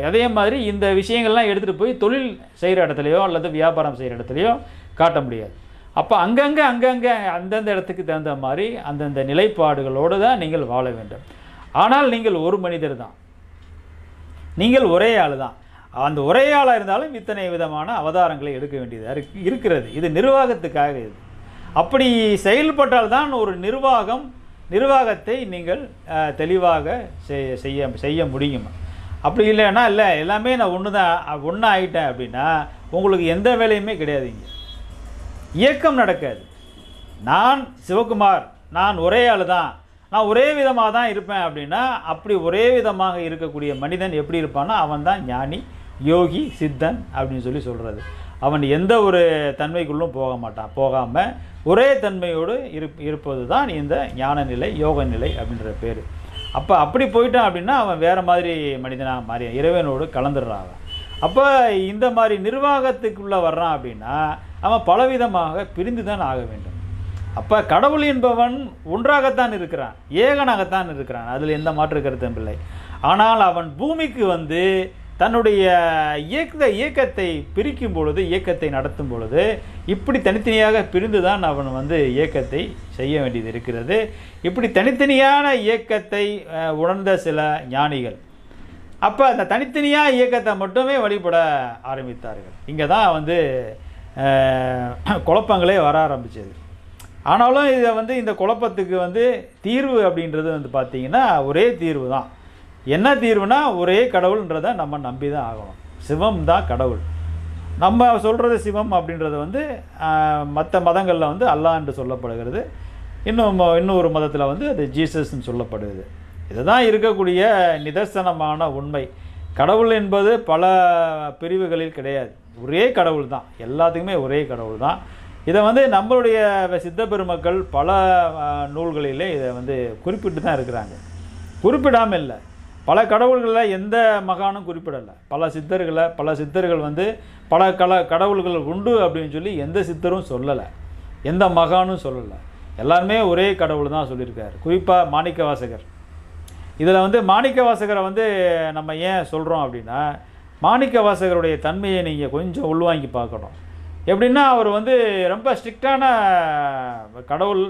அதே மாதிரி இந்த விஷயங்கள்லாம் எடுத்துகிட்டு போய் தொழில் செய்கிற இடத்துலையோ அல்லது வியாபாரம் செய்கிற இடத்துலையோ காட்ட முடியாது. அப்போ அங்கங்கே அந்தந்த இடத்துக்கு தகுந்த மாதிரி அந்தந்த நிலைப்பாடுகளோடு தான் நீங்கள் வாழ வேண்டும். ஆனால் நீங்கள் ஒரு மனிதர் தான், நீங்கள் ஒரே ஆள் தான். அந்த ஒரே ஆளாக இருந்தாலும் இத்தனை விதமான அவதாரங்களை எடுக்க வேண்டியதாக இருக்கிறது. இது நிர்வாகத்துக்காக. இது அப்படி செயல்பட்டால்தான் ஒரு நிர்வாகத்தை நீங்கள் தெளிவாக செய்ய முடியும். அப்படி இல்லைன்னா இல்லை எல்லாமே நான் ஒன்று ஆகிட்டேன் அப்படின்னா உங்களுக்கு எந்த வேலையுமே கிடையாதுங்க. இயக்கம் நடக்காது. நான் சிவகுமார், நான் ஒரே ஆள் தான், நான் ஒரே விதமாக தான் இருப்பேன் அப்படின்னா அப்படி ஒரே விதமாக இருக்கக்கூடிய மனிதன் எப்படி இருப்பான்னா அவன் தான் ஞானி, யோகி, சித்தன் அப்படின்னு சொல்கிறது. அவன் எந்த ஒரு தன்மைக்குள்ளும் போகாமல் ஒரே தன்மையோடு இருப்பது தான் இந்த ஞான நிலை, யோக நிலை அப்படின்ற பேர். அப்போ அப்படி போயிட்டான் அப்படின்னா அவன் வேறு மாதிரி மனிதனாக மாறி இறைவனோடு கலந்துடுறான். அப்போ இந்த மாதிரி நிர்வாகத்துக்குள்ளே வர்றான் அப்படின்னா அவன் பலவிதமாக பிரிந்து தான் ஆக வேண்டும். அப்போ கடவுள் என்பவன் ஒன்றாகத்தான் இருக்கிறான், ஏகனாகத்தான் இருக்கிறான், அதில் எந்த மாற்று கருத்தும் இல்லை. ஆனால் அவன் பூமிக்கு வந்து தன்னுடைய இயக்கத்தை பிரிக்கும் பொழுது, இயக்கத்தை நடத்தும் பொழுது இப்படி தனித்தனியாக பிரிந்து தான் அவன் வந்து இயக்கத்தை செய்ய வேண்டியது இருக்கிறது. இப்படி தனித்தனியான இயக்கத்தை உணர்ந்த சில ஞானிகள் அப்போ அந்த தனித்தனியாக இயக்கத்தை மட்டுமே வழிபட ஆரம்பித்தார்கள். இங்கே தான் வந்து குழப்பங்களே வர ஆரம்பிச்சது. ஆனாலும் இதை வந்து இந்த குழப்பத்துக்கு வந்து தீர்வு அப்படின்றது வந்து பார்த்திங்கன்னா ஒரே தீர்வு தான். என்ன தீர்வுனா ஒரே கடவுள்ன்றதை நம்ம நம்பி தான் ஆகணும். சிவம் தான் கடவுள். நம்ம சொல்கிறது சிவம் அப்படின்றது வந்து மற்ற மதங்களில் வந்து அல்லாஹ் என்று சொல்லப்படுகிறது. இன்னொரு மதத்தில் வந்து அது ஜீசஸ்ன்னு சொல்லப்படுது. இதுதான் இருக்கக்கூடிய நிதர்சனமான உண்மை. கடவுள் என்பது பல பிரிவுகளில் கிடையாது, ஒரே கடவுள் தான், எல்லாத்துக்குமே ஒரே கடவுள் தான். இதை வந்து நம்மளுடைய சித்த பெருமக்கள் பல நூல்களிலே இதை வந்து குறிப்பிட்டு தான் இருக்கிறாங்க. குறிப்பிடாமல் இல்லை, பல கடவுள்களில் எந்த மகானும் குறிப்பிடலை. பல சித்தர்கள் வந்து பல கடவுள்கள் உண்டு அப்படின்னு சொல்லி எந்த சித்தரும் சொல்லலை, எந்த மகானும் சொல்லலை. எல்லாருமே ஒரே கடவுள் தான் சொல்லியிருக்காரு. குறிப்பாக மாணிக்கவாசகர். இதில் வந்து மாணிக்கவாசகரை வந்து நம்ம ஏன் சொல்கிறோம் அப்படின்னா மாணிக்கவாசகருடைய தன்மையை நீங்கள் கொஞ்சம் உள்வாங்கி பார்க்கணும். எப்படின்னா அவர் வந்து ரொம்ப ஸ்ட்ரிக்டான கடவுள்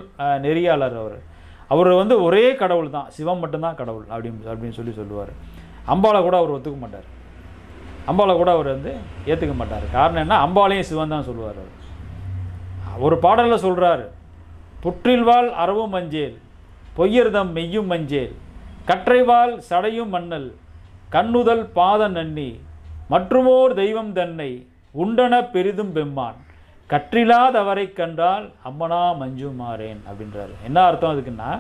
நெறியாளர். அவர் வந்து ஒரே கடவுள் தான், சிவம் மட்டும்தான் கடவுள் அப்படின்னு சொல்லுவார். அம்பாளை கூட அவர் ஒத்துக்க மாட்டார், அம்பாளை கூட அவர் வந்து ஏற்றுக்க மாட்டார். காரணம் என்ன, அம்பாளையும் சிவன் தான் சொல்லுவார். ஒரு பாடலில் சொல்கிறார், புற்றில்வாள் அறவும் மஞ்சேல், பொய்யர்தம் மெய்யும் மஞ்சேல், கற்றைவாள் சடையும் மன்னல், கண்ணுதல் பாத நன்னி, மற்றுமோர் தெய்வம் தன்னை உண்டன பெரிதும் பெம்மான், கற்றில்லாதவரை கண்டால் அம்மனா மஞ்சு மாறேன் அப்படின்றாரு. என்ன அர்த்தம் அதுக்குன்னா,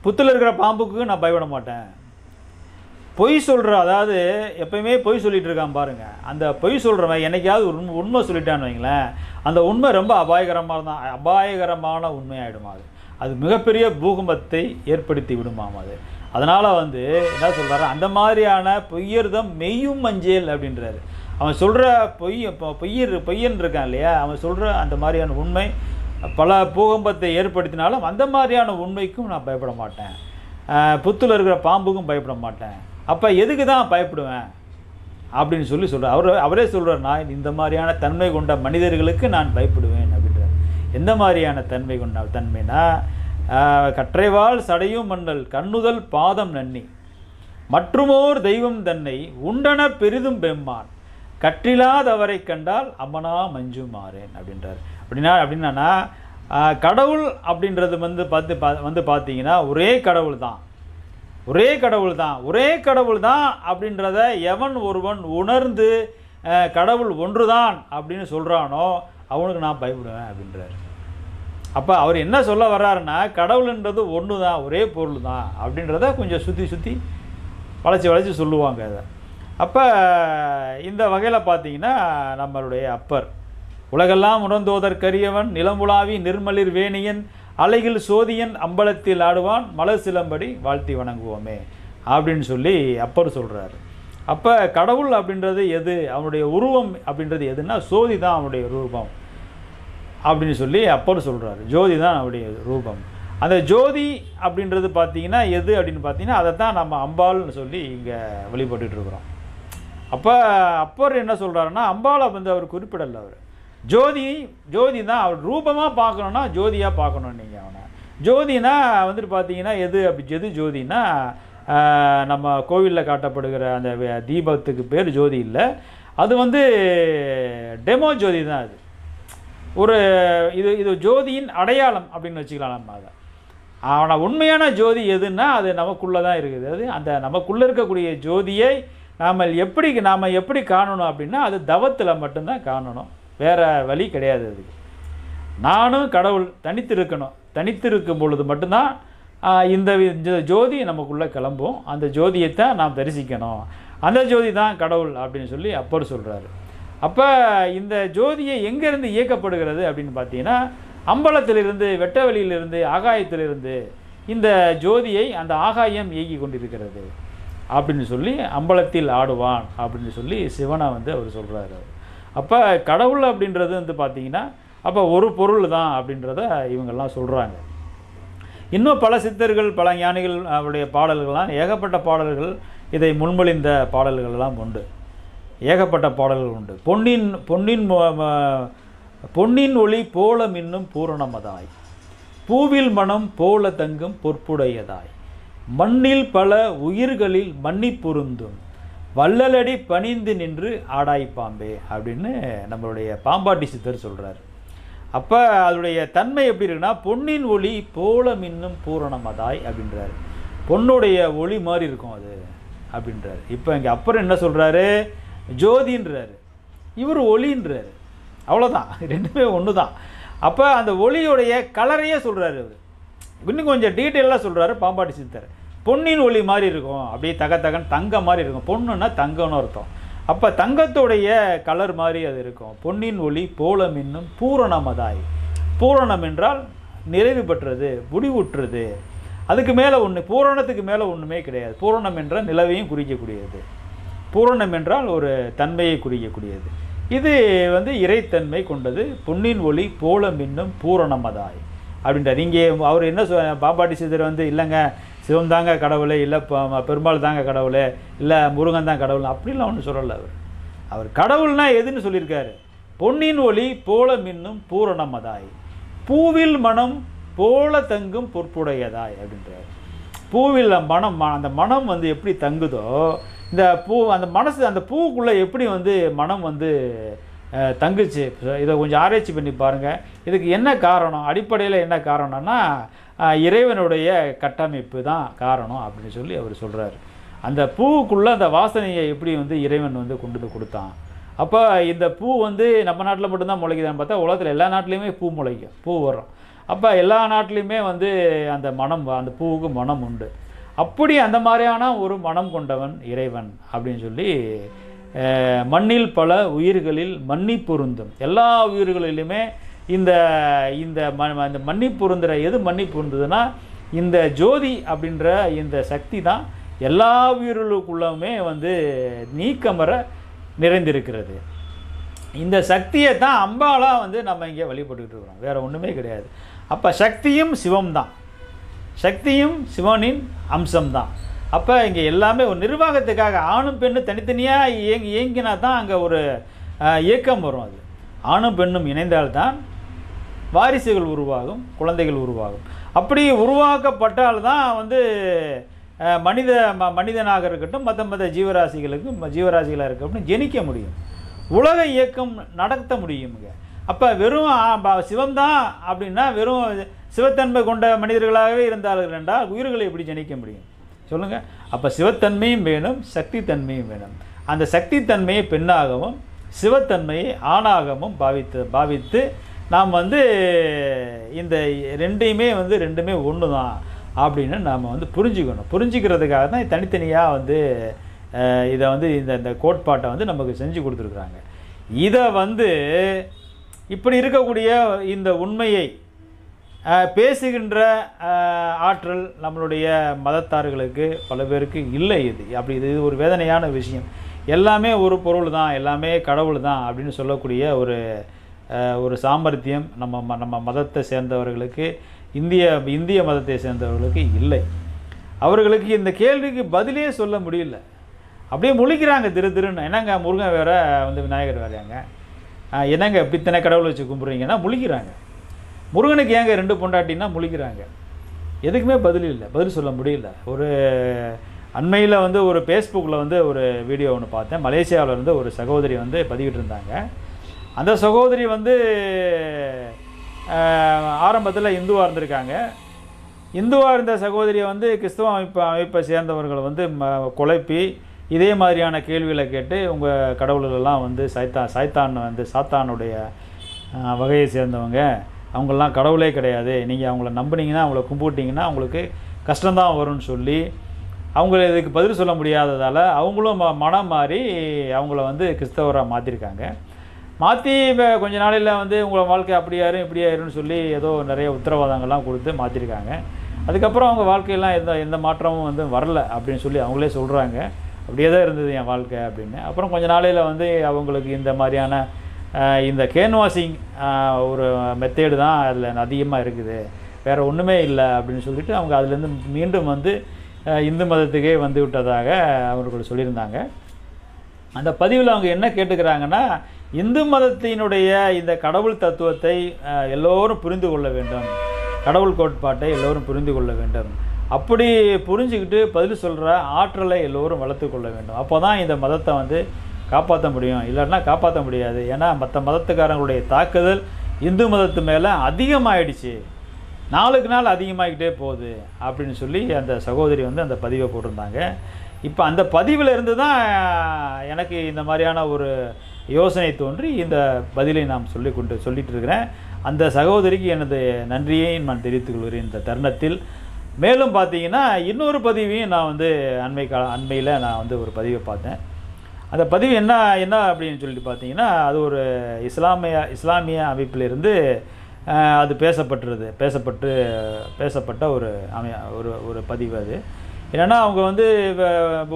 புத்தில் இருக்கிற பாம்புக்கு நான் பயப்பட மாட்டேன். பொய் சொல்கிற, அதாவது எப்பயுமே பொய் சொல்லிகிட்டு இருக்கான் பாருங்கள், அந்த பொய் சொல்கிறவன் என்னைக்காவது உண்மை சொல்லிட்டான்னு வைங்களேன், அந்த உண்மை ரொம்ப அபாயகரமான உண்மையாயிடுமா, அது மிகப்பெரிய பூகம்பத்தை ஏற்படுத்தி விடுமாம் அது. அதனால் வந்து என்ன சொல்கிறாரு, அந்த மாதிரியான பொய்யர்தம் மெய்யும் மஞ்சேல் அப்படின்றாரு. அவன் சொல்கிற பொய்யன் இருக்கான் இல்லையா, அவன் சொல்கிற அந்த மாதிரியான உண்மை பல பூகம்பத்தை ஏற்படுத்தினாலும் அந்த மாதிரியான உண்மைக்கும் நான் பயப்பட மாட்டேன். புத்தில் இருக்கிற பாம்புக்கும் பயப்பட மாட்டேன். அப்போ எதுக்கு தான் பயப்படுவேன் அப்படின்னு சொல்லி சொல்கிறார். அவரே சொல்கிறார், நான் இந்த மாதிரியான தன்மை கொண்ட மனிதர்களுக்கு நான் பயப்படுவேன் அப்படின்றார். எந்த மாதிரியான தன்மை கொண்ட தன்மைனா, கற்றைவாள் சடையும் மண்ணல் கண்ணுதல் பாதம் நன்னி மற்றுமோர் தெய்வம் தன்னை உண்டன பெரிதும் பெம்மான் கற்றிலாதவரை கண்டால் அம்மனா மஞ்சு மாறேன் அப்படின்றார். அப்படின்னா கடவுள் அப்படின்றது பார்த்தீங்கன்னா ஒரே கடவுள் தான் அப்படின்றத எவன் ஒருவன் உணர்ந்து கடவுள் ஒன்றுதான் அப்படின்னு சொல்கிறானோ அவனுக்கு நான் பயப்படுவேன் அப்படின்றார். அப்போ அவர் என்ன சொல்ல வர்றாருன்னா, கடவுள்ன்றது ஒன்று தான், ஒரே பொருள் தான் அப்படின்றத கொஞ்சம் சுற்றி வளைச்சி சொல்லுவாங்க அதை. அப்போ இந்த வகையில் பார்த்தீங்கன்னா நம்மளுடைய அப்பர் உலகெல்லாம் உணர்ந்தோதற்கரியவன் நிலமுலாவி நிர்மலிர் வேணியன் அலைகள் சோதியன் அம்பலத்தில் ஆடுவான் மலர் சிலம்படி வாழ்த்தி வணங்குவோமே அப்படின்னு சொல்லி அப்பர் சொல்கிறாரு. அப்போ கடவுள் அப்படின்றது எது, அவனுடைய உருவம் அப்படின்றது எதுன்னா சோதி தான் அவனுடைய ரூபம் அப்படின்னு சொல்லி அப்பர் சொல்கிறாரு. ஜோதி தான் அவனுடைய ரூபம். அந்த ஜோதி அப்படின்றது பார்த்தீங்கன்னா எது அப்படின்னு பார்த்தீங்கன்னா அதை தான் நம்ம அம்பாள்னு சொல்லி இங்கே வழிபட்டுருக்குறோம். அப்போ அப்பர் என்ன சொல்கிறாருன்னா, அம்பாளை அவர் குறிப்பிடலை. அவர் ஜோதி தான். அவர் ரூபமாக பார்க்கணுன்னா ஜோதியாக பார்க்கணும் நீங்கள் அவனை. ஜோதினா பார்த்தீங்கன்னா எது ஜோதினா, நம்ம கோவிலில் காட்டப்படுகிற அந்த தீபத்துக்கு பேர் ஜோதி இல்லை, அது டெமோ ஜோதி தான். அது ஒரு இது ஜோதியின் அடையாளம் அப்படின்னு வச்சுக்கலாம் நம்ம அதை. ஆனால் உண்மையான ஜோதி எதுன்னா அது நமக்குள்ளே தான் இருக்குது. அது அந்த நமக்குள்ளே இருக்கக்கூடிய ஜோதியை நாம் எப்படி காணணும் அப்படின்னா அது தவத்தில் மட்டும்தான் காணணும், வேறு வழி கிடையாது. அதுக்கு நானும் கடவுள் தனித்திருக்கும் பொழுது மட்டும்தான் இந்த ஜோதி நமக்குள்ளே கிளம்பும். அந்த ஜோதியைத்தான் நாம் தரிசிக்கணும். அந்த ஜோதி தான் கடவுள் அப்படின்னு சொல்லி அப்பர் சொல்கிறாரு. அப்போ இந்த ஜோதியை எங்கேருந்து இயக்கப்படுகிறது அப்படின்னு பார்த்தீங்கன்னா, அம்பலத்திலிருந்து, வெட்ட வெளியிலிருந்து, ஆகாயத்திலிருந்து இந்த ஜோதியை அந்த ஆகாயம் இயக்கி கொண்டிருக்கிறது அப்படின்னு சொல்லி அம்பலத்தில் ஆடுவான் அப்படின்னு சொல்லி சிவனை அவர் சொல்கிறாரு. அப்போ கடவுள் அப்படின்றது பார்த்தீங்கன்னா அப்போ ஒரு பொருள் தான் அப்படின்றத இவங்கெல்லாம் சொல்கிறாங்க. இன்னும் பல சித்தர்கள், பல ஞானிகள் அவருடைய பாடல்கள்லாம் ஏகப்பட்ட பாடல்கள், இதை முன்மொழிந்த பாடல்கள்லாம் உண்டு, ஏகப்பட்ட பாடல்கள் உண்டு. பொன்னின் ஒளி போல மின்னும் பூரணமதாய் பூவில் மனம் போல தங்கும் பொற்புடையதாய் மண்ணில் பல உயிர்களில் மன்னி பொருந்தும் வள்ளலடி பணிந்து நின்று ஆடாய் பாம்பே அப்படின்னு நம்மளுடைய பாம்பாட்டி சித்தர் சொல்கிறார். அப்போ அதனுடைய தன்மை எப்படி இருக்குன்னா, பொன்னின் ஒளி போல மின்னும் பூரணமதாய் அப்படின்றாரு. பொண்ணுடைய ஒளி மாதிரி இருக்கும் அது அப்படின்றாரு. இப்போ இங்கே அப்புறம் என்ன சொல்கிறாரு, ஜோதின்றாரு, இவர் ஒளின்றாரு. அவ்வளோதான், ரெண்டுமே ஒன்று தான். அப்போ அந்த ஒளியுடைய கலரையே சொல்கிறாரு அவர். இன்னும் கொஞ்சம் டீட்டெயிலாக சொல்கிறாரு பாம்பாட்டி சித்தர். பொன்னின் ஒளி மாதிரி இருக்கும், அப்படியே தகன் தங்க மாதிரி இருக்கும். பொண்ணுன்னா தங்கம்னு அர்த்தம். அப்போ தங்கத்துடைய கலர் மாதிரி அது இருக்கும். பொன்னின் ஒளி போல மின்னும் பூரணமதாய். பூரணம் என்றால் நிறைவு பெற்றது, முடிவுற்றது. அதுக்கு மேலே பூரணத்துக்கு மேலே ஒன்றுமே கிடையாது. பூரணம் என்றால் நிலவையும் குறிக்கக்கூடியது. பூரணம் என்றால் ஒரு தன்மையை குறிக்கக்கூடியது. இது இறைத்தன்மை கொண்டது. பொன்னின் ஒளி போல மின்னும் பூரணமதாய் அப்படின்றார். இங்கே அவர் என்ன பாம்பாட்டி சித்தர் இல்லைங்க சிவன் தாங்க கடவுளே, இல்லை பெருமாள் தாங்க கடவுளே, இல்லை முருகன் தான் கடவுள் அப்படிலாம் ஒன்றும் சொல்லலை. அவர் கடவுள்னா எதுன்னு சொல்லியிருக்காரு, பொன்னின் ஒளி போல மின்னும் பூரணமதாய் பூவில் மனம் போல தங்கும் பொற்புடையதாய் அப்படின்றார். பூவில் மனம், அந்த மனம் எப்படி தங்குதோ, இந்த பூ அந்த மனசு அந்த பூவுக்குள்ளே எப்படி மனம் தங்குச்சு. இதை கொஞ்சம் ஆராய்ச்சி பண்ணி பாருங்கள். இதுக்கு என்ன காரணம், அடிப்படையில் என்ன காரணம்னா இறைவனுடைய கட்டமைப்பு தான் காரணம் அப்படின்னு சொல்லி அவர் சொல்கிறார். அந்த பூவுக்குள்ளே அந்த வாசனையை எப்படி இறைவன் கொண்டு கொடுத்தான். அப்போ இந்த பூ நம்ம நாட்டில் மட்டும்தான் முளைக்குதான்னு பார்த்தா உலகத்தில் எல்லா நாட்டிலையுமே பூ முளைக்கும், பூ வரும். அப்போ எல்லா நாட்டிலையுமே அந்த மனம், அந்த பூவுக்கு மனம் உண்டு. அப்படி அந்த மாதிரியான ஒரு மனம் கொண்டவன் இறைவன் அப்படின்னு சொல்லி, மண்ணில் பல உயிர்களில் மன்னி பொருந்தும், எல்லா உயிர்களிலுமே இந்த இந்த மன்னி பொருந்துற எது மன்னி பொருந்ததுன்னா இந்த ஜோதி அப்படின்ற இந்த சக்தி தான் எல்லா உயிர்களுக்குள்ளவுமே நீக்கமர நிறைந்திருக்கிறது. இந்த சக்தியை தான் அம்பாலாக நம்ம இங்கே வழிபட்டுக்கிட்டு இருக்கிறோம், வேறு ஒன்றுமே கிடையாது. அப்போ சக்தியும் சிவம் தான். சக்தியும் சிவனின் அம்சம்தான். அப்போ இங்கே எல்லாமே ஒரு நிர்வாகத்துக்காக ஆணும் பெண்ணும் தனித்தனியாக இயங்கினா தான் அங்கே ஒரு இயக்கம் வரும். அது ஆணும் பெண்ணும் இணைந்தால்தான் வாரிசுகள் உருவாகும், குழந்தைகள் உருவாகும். அப்படி உருவாக்கப்பட்டால்தான் வந்து மனிதனாக இருக்கட்டும், மற்ற ஜீவராசிகளாக இருக்கட்டும் ஜெனிக்க முடியும், உலக இயக்கம் நடத்த முடியுங்க. அப்போ வெறும் சிவம்தான் அப்படின்னா வெறும் சிவத்தன்மை கொண்ட மனிதர்களாகவே இருந்தார்கள் என்றால் உயிர்களை எப்படி ஜெனிக்க முடியும் சொல்லுங்கள்? அப்போ சிவத்தன்மையும் வேணும், சக்தி தன்மையும் வேணும். அந்த சக்தி தன்மையை பெண்ணாகவும் சிவத்தன்மையை ஆணாகவும் பாவித்து நாம் வந்து இந்த ரெண்டுமே ஒன்று தான் அப்படின்னு நாம் வந்து புரிஞ்சுக்கணும். புரிஞ்சுக்கிறதுக்காக தான் தனித்தனியாக வந்து இதை வந்து இந்த கோட்பாட்டை வந்து நமக்கு செஞ்சு கொடுத்துருக்குறாங்க. இதை வந்து இப்படி இருக்கக்கூடிய இந்த உண்மையை பேசுகின்ற ஆற்றல் நம்மளுடைய மதத்தார்களுக்கு பல பேருக்கு இல்லை. இது ஒரு வேதனையான விஷயம். எல்லாமே ஒரு பொருள் தான், எல்லாமே கடவுள் தான் அப்படின்னு சொல்லக்கூடிய ஒரு சாமர்த்தியம் நம்ம மதத்தை சேர்ந்தவர்களுக்கு, இந்திய மதத்தை சேர்ந்தவர்களுக்கு இல்லை. அவர்களுக்கு இந்த கேள்விக்கு பதிலே சொல்ல முடியல. அப்படியே முழிக்கிறாங்க திருன்னு. என்னங்க முருகன் வேற வந்து விநாயகர் வேறையாங்க, என்னங்க பித்தனை கடவுள் வச்சு கும்பிட்றீங்கன்னா முழிக்கிறாங்க. முருகனுக்கு ஏங்க 2 பொண்டாட்டின்னா முழிக்கிறாங்க. எதுக்குமே பதில் சொல்ல முடியல. ஒரு அண்மையில் வந்து ஒரு ஃபேஸ்புக்கில் வந்து ஒரு வீடியோ ஒன்று பார்த்தேன். மலேசியாவில் இருந்து ஒரு சகோதரி வந்து பதிவிட்டு இருந்தாங்க. அந்த சகோதரி வந்து ஆரம்பத்தில் இந்துவாக இருந்திருக்காங்க. இந்துவாக இருந்த சகோதரியை வந்து கிறிஸ்தவ அமைப்பை சேர்ந்தவர்கள் வந்து குழப்பி இதே மாதிரியான கேள்விகளை கேட்டு உங்கள் கடவுள்களெல்லாம் வந்து சாத்தானுடைய வகையை சேர்ந்தவங்க, அவங்களெலாம் கடவுளே கிடையாது, நீங்கள் அவங்கள நம்பினீங்கன்னா அவங்கள கும்பிட்டிங்கன்னா அவங்களுக்கு கஷ்டம்தான் வரும்னு சொல்லி அவங்கள இதுக்கு பதில் சொல்ல முடியாததால் அவங்களும் மனம் மாறி அவங்கள வந்து கிறிஸ்தவராக மாற்றிருக்காங்க. மாற்றி கொஞ்ச நாளில் வந்து உங்களை வாழ்க்கை அப்படியாரும் இப்படியாருன்னு சொல்லி ஏதோ நிறைய உத்தரவாதங்கள்லாம் கொடுத்து மாற்றிருக்காங்க. அதுக்கப்புறம் அவங்க வாழ்க்கையெல்லாம் எந்த மாற்றமும் வந்து வரல அப்படின்னு சொல்லி அவங்களே சொல்கிறாங்க. அப்படியே தான் இருந்தது என் வாழ்க்கை அப்படின்னு. அப்புறம் கொஞ்ச நாளையில் வந்து அவங்களுக்கு இந்த மாதிரியான இந்த கேன்வாசிங் ஒரு மெத்தேடு தான் அதில் அதிகமாக இருக்குது, வேறு ஒன்றுமே இல்லை அப்படின்னு சொல்லிட்டு அவங்க அதுலேருந்து மீண்டும் வந்து இந்து மதத்துக்கே வந்து விட்டதாக அவர்கள் சொல்லியிருந்தாங்க. அந்த பதிவில் அவங்க என்ன கேட்டுக்கிறாங்கன்னா, இந்து மதத்தினுடைய இந்த கடவுள் தத்துவத்தை எல்லோரும் புரிந்து கொள்ள வேண்டும், கடவுள் கோட்பாட்டை எல்லோரும் புரிந்து கொள்ள வேண்டும், அப்படி புரிஞ்சுக்கிட்டு பதில் சொல்கிற ஆற்றலை எல்லோரும் வளர்த்து கொள்ள வேண்டும். அப்போ தான் இந்த மதத்தை வந்து காப்பாற்ற முடியும், இல்லைன்னா காப்பாற்ற முடியாது. ஏன்னா மற்ற மதத்துக்காரங்களுடைய தாக்குதல் இந்து மதத்து மேலே அதிகமாகிடுச்சு, நாளுக்கு நாள் அதிகமாகிக்கிட்டே போகுது அப்படின்னு சொல்லி அந்த சகோதரி வந்து அந்த பதிவை போட்டிருந்தாங்க. இப்போ அந்த பதிவில் இருந்து தான் எனக்கு இந்த மாதிரியான ஒரு யோசனை தோன்றி இந்த பதிலை நாம் சொல்லிட்டு இருக்கிறேன். அந்த சகோதரிக்கு எனது நன்றியை நான் தெரிவித்துக் கொள்கிறேன் இந்த தருணத்தில். மேலும் பார்த்தீங்கன்னா இன்னொரு பதிவையும் நான் வந்து அண்மையில் நான் வந்து ஒரு பதிவை பார்த்தேன். அந்த பதிவு என்ன அப்படின்னு சொல்லிட்டு பார்த்தீங்கன்னா, அது ஒரு இஸ்லாமிய அமைப்பிலிருந்து அது பேசப்பட்ட ஒரு பதிவு. அது என்னென்னா, அவங்க வந்து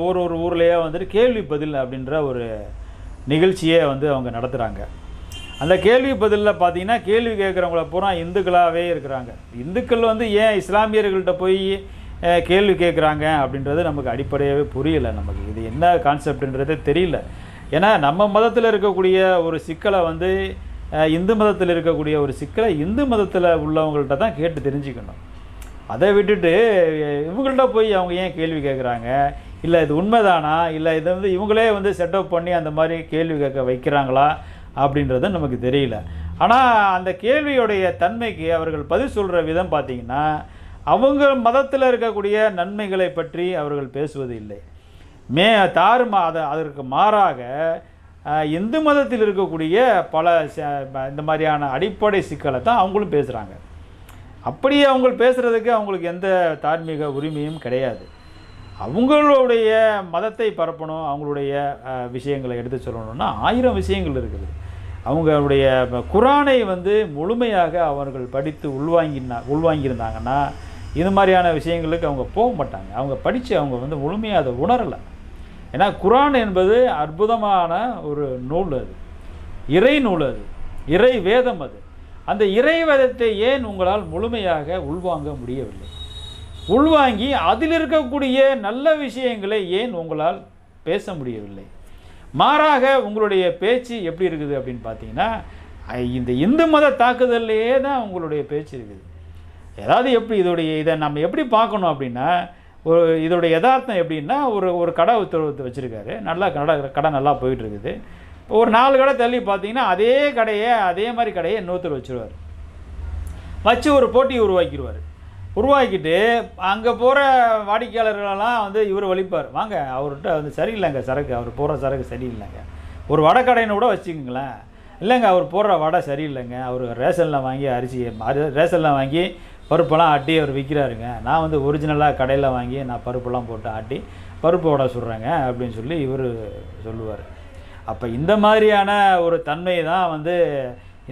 ஒரு ஊர்லேயே வந்துட்டு கேள்வி பதில் அப்படின்ற ஒரு நிகழ்ச்சியை வந்து அவங்க நடத்துகிறாங்க. அந்த கேள்வி பதிலில் பார்த்தீங்கன்னா, கேள்வி கேட்குறவங்கள பூரா இந்துக்களாகவே இருக்கிறாங்க. இந்துக்கள் வந்து ஏன் இஸ்லாமியர்கள்ட்ட போய் கேள்வி கேட்குறாங்க அப்படின்றது நமக்கு அடிப்படையாகவே புரியலை. நமக்கு இது என்ன கான்செப்டுன்றதே தெரியல. ஏன்னா நம்ம மதத்தில் இருக்கக்கூடிய ஒரு சிக்கலை வந்து இந்து மதத்தில் இருக்கக்கூடிய ஒரு சிக்கலை இந்து மதத்தில் உள்ளவங்கள்ட்ட தான் கேட்டு தெரிஞ்சுக்கணும். அதை விட்டுட்டு இவங்கள்ட்ட போய் அவங்க ஏன் கேள்வி கேட்குறாங்க, இல்லை இது உண்மைதானா, இல்லை இதை வந்து இவங்களே வந்து செட்டப் பண்ணி அந்த மாதிரி கேள்வி கேட்க வைக்கிறாங்களா அப்படின்றது நமக்கு தெரியல. ஆனால் அந்த கேள்வியுடைய தன்மைக்கு அவர்கள் பதில் சொல்கிற விதம் பார்த்திங்கன்னா, அவங்க மதத்தில் இருக்கக்கூடிய நன்மைகளை பற்றி அவர்கள் பேசுவது இல்லை. அதற்கு மாறாக இந்து மதத்தில் இருக்கக்கூடிய பல இந்த மாதிரியான அடிப்படை சிக்கலை தான் அவங்களும் பேசுகிறாங்க. அப்படியே அவங்க பேசுகிறதுக்கு அவங்களுக்கு எந்த தார்மீக உரிமையும் கிடையாது. அவங்களுடைய மதத்தை பரப்பணும், அவங்களுடைய விஷயங்களை எடுத்து சொல்லணும்னா 1000 விஷயங்கள் இருக்குது. அவங்களுடைய குரானை வந்து முழுமையாக அவர்கள் படித்து உள்வாங்கியிருந்தாங்கன்னா இது மாதிரியான விஷயங்களுக்கு அவங்க போக மாட்டாங்க. அவங்க படித்து அவங்க வந்து முழுமையாக அதை உணரலை. ஏன்னா குரான் என்பது அற்புதமான ஒரு நூல், அது இறை நூல், அது இறை வேதம். அது அந்த இறை வேதத்தை ஏன் உங்களால் முழுமையாக உள்வாங்க முடியவில்லை உள்வாங்கி அதில் இருக்கக்கூடிய நல்ல விஷயங்களை ஏன் உங்களால் பேச முடியவில்லை? மாறாக உங்களுடைய பேச்சு எப்படி இருக்குது அப்படின்னு பார்த்தீங்கன்னா, இந்த இந்து மத தாக்குதல்லையே தான் உங்களுடைய பேச்சு இருக்குது. ஏதாவது எப்படி இதை நம்ம எப்படி பார்க்கணும் அப்படின்னா, இதோடைய யதார்த்தம் எப்படின்னா, ஒரு கடை ஒருத்தர் வச்சுருக்காரு, நல்லா கடை நல்லா போயிட்டுருக்குது. ஒரு 4 கடை தள்ளி பார்த்தீங்கன்னா அதே மாதிரி கடையை இன்னொருத்தர் வச்சுருவார். வச்சு ஒரு போட்டியை உருவாக்கிட்டு அங்கே போகிற வாடிக்கையாளர்களெல்லாம் வந்து இவர் வலிப்பார், வாங்க அவர்கிட்ட வந்து சரியில்லைங்க சரக்கு, அவர் போடுற சரக்கு சரியில்லைங்க. ஒரு வடை கடைன்னு கூட வச்சுக்கோங்களேன், இல்லைங்க அவர் போடுற வடை சரியில்லைங்க, அவர் ரேஷனில் வாங்கி ரேஷனில் வாங்கி பருப்பெல்லாம் ஆட்டி அவர் விற்கிறாருங்க, நான் வந்து ஒரிஜினலாக கடையில் வாங்கி நான் பருப்பெல்லாம் போட்டு ஆட்டி பருப்பு வடை சுடுறேங்க அப்படின்னு சொல்லி இவர் சொல்லுவார். அப்போ இந்த மாதிரியான ஒரு தன்மை தான் வந்து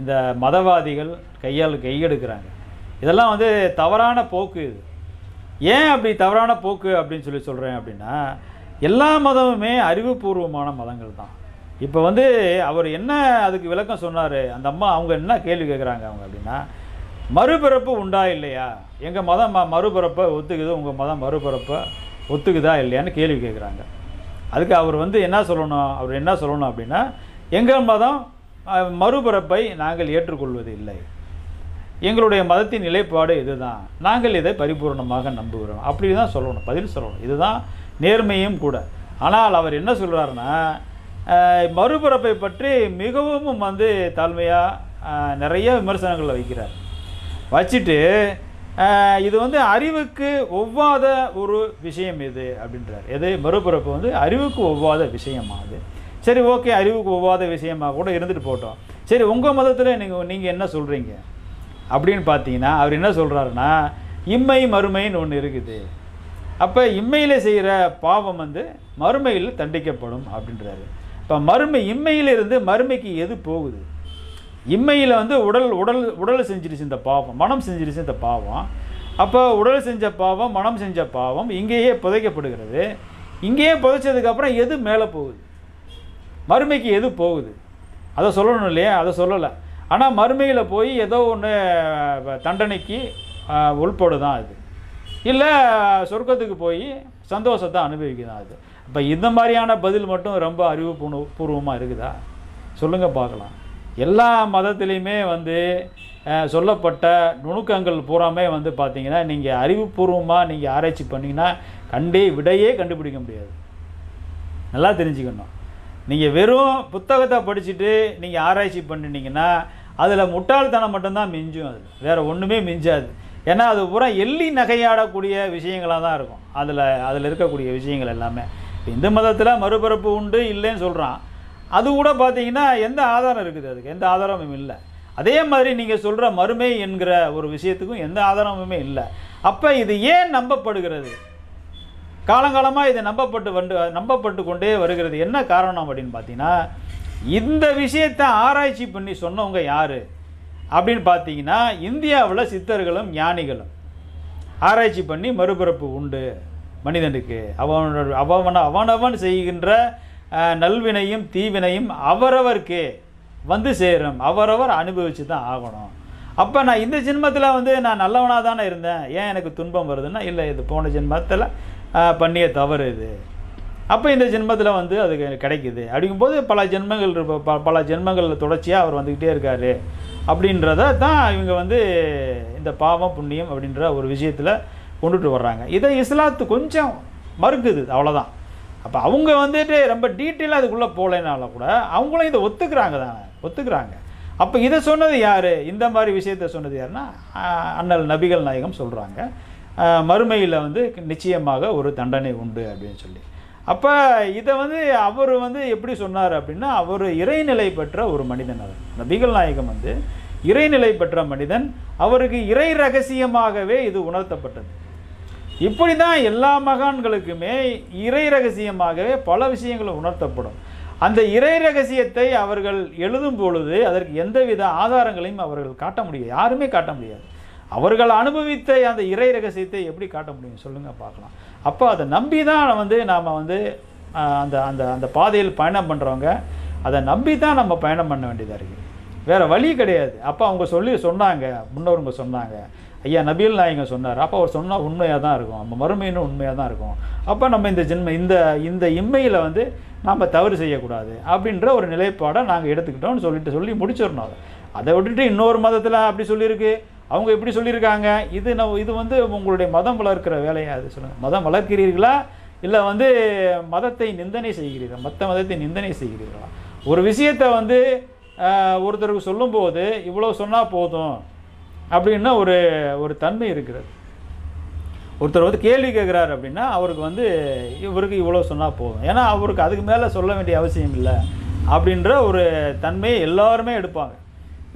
இந்த மதவாதிகள் கையெடுக்கிறாங்க. இதெல்லாம் வந்து தவறான போக்கு. இது ஏன் அப்படி தவறான போக்கு அப்படின்னு சொல்லி சொல்கிறேன் அப்படின்னா, எல்லா மதமுமே அறிவுபூர்வமான மதங்கள் தான். இப்போ வந்து அவர் என்ன அதுக்கு விளக்கம் சொன்னார், அந்த அம்மா அவங்க என்ன கேள்வி கேட்குறாங்க அவங்க அப்படின்னா, மறுபிறப்பு உண்டா இல்லையா, எங்கள் மதம் மறுபிறப்பை ஒத்துக்குது, உங்கள் மதம் மறுபிறப்பை ஒத்துக்குதா இல்லையான்னு கேள்வி கேட்குறாங்க. அதுக்கு அவர் வந்து என்ன சொல்லணும் அப்படின்னா, எங்கள் மதம் மறுபிறப்பை நாங்கள் ஏற்றுக்கொள்வது இல்லை, எங்களுடைய மதத்தின் நிலைப்பாடு இதுதான், நாங்கள் இதை பரிபூர்ணமாக நம்புகிறோம், அப்படி தான் சொல்லணும், பதில் சொல்லணும். இதுதான் நேர்மையும் கூட. ஆனால் அவர் என்ன சொல்கிறாருன்னா, மறுபிறப்பை பற்றி மிகவும் வந்து தாழ்மையாக நிறைய விமர்சனங்களை வைக்கிறார். வச்சுட்டு இது வந்து அறிவுக்கு ஒவ்வாத ஒரு விஷயம் இது அப்படின்றார். எது மறுபிறப்பு வந்து அறிவுக்கு ஒவ்வாத விஷயமா அது? சரி, ஓகே, அறிவுக்கு ஒவ்வாத விஷயமாக கூட இருந்துட்டு போட்டோம். சரி, உங்கள் மதத்தில் நீங்கள் என்ன சொல்கிறீங்க அப்படின்னு பார்த்தீங்கன்னா, அவர் என்ன சொல்கிறாருன்னா, இம்மை மறுமைன்னு ஒன்று இருக்குது, அப்போ இம்மையில் செய்கிற பாவம் வந்து மறுமையில் தண்டிக்கப்படும் அப்படின்றாரு. இப்போ இம்மையிலிருந்து மறுமைக்கு எது போகுது? இம்மையில் வந்து உடல் செஞ்சிருச்சு இந்த பாவம், மனம் செஞ்சிருச்சு இந்த பாவம். அப்போ உடல் செஞ்ச பாவம், மனம் செஞ்ச பாவம் இங்கேயே புதைக்கப்படுகிறது. இங்கேயே புதைச்சதுக்கப்புறம் எது மேலே போகுது? மறுமைக்கு எது போகுது? அதை சொல்லணும் இல்லையா? அதை சொல்லலை. ஆனால் மறுமையில் போய் ஏதோ ஒன்று தண்டனைக்கு உள்படுதான் அது, இல்லை சொர்க்கத்துக்கு போய் சந்தோஷத்தை அனுபவிக்குதான் அது. இப்போ இந்த மாதிரியான பதில் மட்டும் ரொம்ப அறிவுபூர்வமாக இருக்குதா? சொல்லுங்கள் பார்க்கலாம். எல்லா மதத்துலேயுமே வந்து சொல்லப்பட்ட நுணுக்கங்கள் பூராமே வந்து பார்த்திங்கன்னா, நீங்கள் அறிவுபூர்வமாக நீங்கள் ஆராய்ச்சி பண்ணிங்கன்னா விடையே கண்டுபிடிக்க முடியாது. நல்லா தெரிஞ்சுக்கணும். நீங்கள் வெறும் புத்தகத்தை படிச்சுட்டு நீங்கள் ஆராய்ச்சி பண்ணினீங்கன்னா அதில் முட்டாள்தனம் மட்டும்தான் மிஞ்சும், அது வேறு ஒன்றுமே மிஞ்சாது. ஏன்னா அது பூரா எள்ளி நகையாடக்கூடிய விஷயங்களாக தான் இருக்கும். அதில் இருக்கக்கூடிய விஷயங்கள் எல்லாமே. இந்து மதத்தில் மறுபிறப்பு உண்டு இல்லைன்னு சொல்கிறான், அது கூட பார்த்தீங்கன்னா எந்த ஆதாரம் இருக்குது? அதுக்கு எந்த ஆதாரமும் இல்லை. அதே மாதிரி நீங்கள் சொல்கிற மறுமை என்கிற ஒரு விஷயத்துக்கும் எந்த ஆதாரமுமே இல்லை. அப்போ இது ஏன் நம்பப்படுகிறது? காலங்காலமாக இது நம்பப்பட்டு கொண்டே வருகிறது. என்ன காரணம் அப்படின்னு பார்த்தீங்கன்னா, இந்த விஷயத்தை ஆராய்ச்சி பண்ணி சொன்னவங்க யார் அப்படின்னு பார்த்தீங்கன்னா, இந்தியாவில் சித்தர்களும் ஞானிகளும் ஆராய்ச்சி பண்ணி மறுபிறப்பு உண்டு மனிதனுக்கு, அவனவன் செய்கின்ற நல்வினையும் தீவினையும் அவரவர்க்கே வந்து சேரும், அவரவர் அனுபவித்து தான் ஆகணும். அப்போ நான் இந்த ஜென்மத்தில் வந்து நான் நல்லவனாக தானே இருந்தேன், ஏன் எனக்கு துன்பம் வருதுன்னா, இல்லை இது போன ஜென்மத்தில் பண்ணிய தவறு இது, அப்போ இந்த ஜென்மத்தில் வந்து அது கிடைக்குது. அப்படிங்கும்போது பல ஜென்மங்கள் தொடர்ச்சியாக அவர் வந்துக்கிட்டே இருக்கார் அப்படின்றத தான் இவங்க வந்து இந்த பாவம் புண்ணியம் அப்படின்ற ஒரு விஷயத்தில் கொண்டுட்டு வர்றாங்க. இதை இஸ்லாத்து கொஞ்சம் மறுக்குது, அவ்வளோதான். அப்போ அவங்க வந்துட்டு ரொம்ப டீட்டெயிலாக அதுக்குள்ளே போகலைனால கூட அவங்களும் இதை ஒத்துக்கிறாங்க. அப்போ இதை சொன்னது யார்? இந்த மாதிரி விஷயத்தை சொன்னது யாருன்னா அண்ணல் நபிகள் நாயகம் சொல்கிறாங்க, மறுமையில் வந்து நிச்சயமாக ஒரு தண்டனை உண்டு அப்படின்னு சொல்லி. அப்போ இதை வந்து அவர் வந்து எப்படி சொன்னார் அப்படின்னா, அவர் இறைநிலை பெற்ற ஒரு மனிதன். அவர் நபிகள் நாயகம் வந்து இறைநிலை பெற்ற மனிதன், அவருக்கு இறை ரகசியமாகவே இது உணர்த்தப்பட்டது. இப்படி தான் எல்லா மகான்களுக்குமே இறை ரகசியமாகவே பல விஷயங்கள் உணர்த்தப்படும். அந்த இறை ரகசியத்தை அவர்கள் எழுதும் பொழுது அதற்கு எந்தவித ஆதாரங்களையும் அவர்கள் காட்ட முடியாது, யாருமே காட்ட முடியாது. அவர்கள் அனுபவித்த அந்த இறை ரகசியத்தை எப்படி காட்ட முடியும் சொல்லுங்கள் பார்க்கலாம். அப்போ அதை நம்பி தான் வந்து நாம் வந்து அந்த அந்த அந்த பாதையில் பயணம் பண்ணுறவங்க அதை நம்பி தான் நம்ம பயணம் பண்ண வேண்டியதாக இருக்குது, வேறு வழி கிடையாது. அப்போ அவங்க சொன்னாங்க, முன்னோருங்க சொன்னாங்க, ஐயா நபிகள் நாயகம் சொன்னார். அப்போ அவர் சொன்னால் உண்மையாக தான் இருக்கும், நம்ம மறுமைன்னு உண்மையாக தான் இருக்கும். அப்போ நம்ம இந்த இந்த இம்மையில் வந்து நாம் தவறு செய்யக்கூடாது அப்படின்ற ஒரு நிலைப்பாடை நாங்கள் எடுத்துக்கிட்டோம்னு சொல்லி முடிச்சிடணும். அதை விட்டுட்டு இன்னொரு மதத்தில் அப்படி சொல்லியிருக்கு, அவங்க எப்படி சொல்லியிருக்காங்க, இது வந்து உங்களுடைய மதம் வளர்க்கிற வேலையை அது சொல்லுங்கள். மதம் வளர்க்கிறீர்களா இல்லை வந்து மதத்தை நிந்தனை செய்கிறீர்களா, மற்ற மதத்தை நிந்தனை செய்கிறீர்களா? ஒரு விஷயத்தை வந்து ஒருத்தருக்கு சொல்லும்போது இவ்வளோ சொன்னால் போதும் அப்படின்னு ஒரு தன்மை இருக்கிறது. ஒருத்தர் வந்து கேள்வி கேட்குறாரு அப்படின்னா அவருக்கு வந்து இவருக்கு இவ்வளோ சொன்னால் போதும், ஏன்னா அவருக்கு அதுக்கு மேலே சொல்ல வேண்டிய அவசியம் இல்லை அப்படின்ற ஒரு தன்மையை எல்லாருமே எடுப்பாங்க.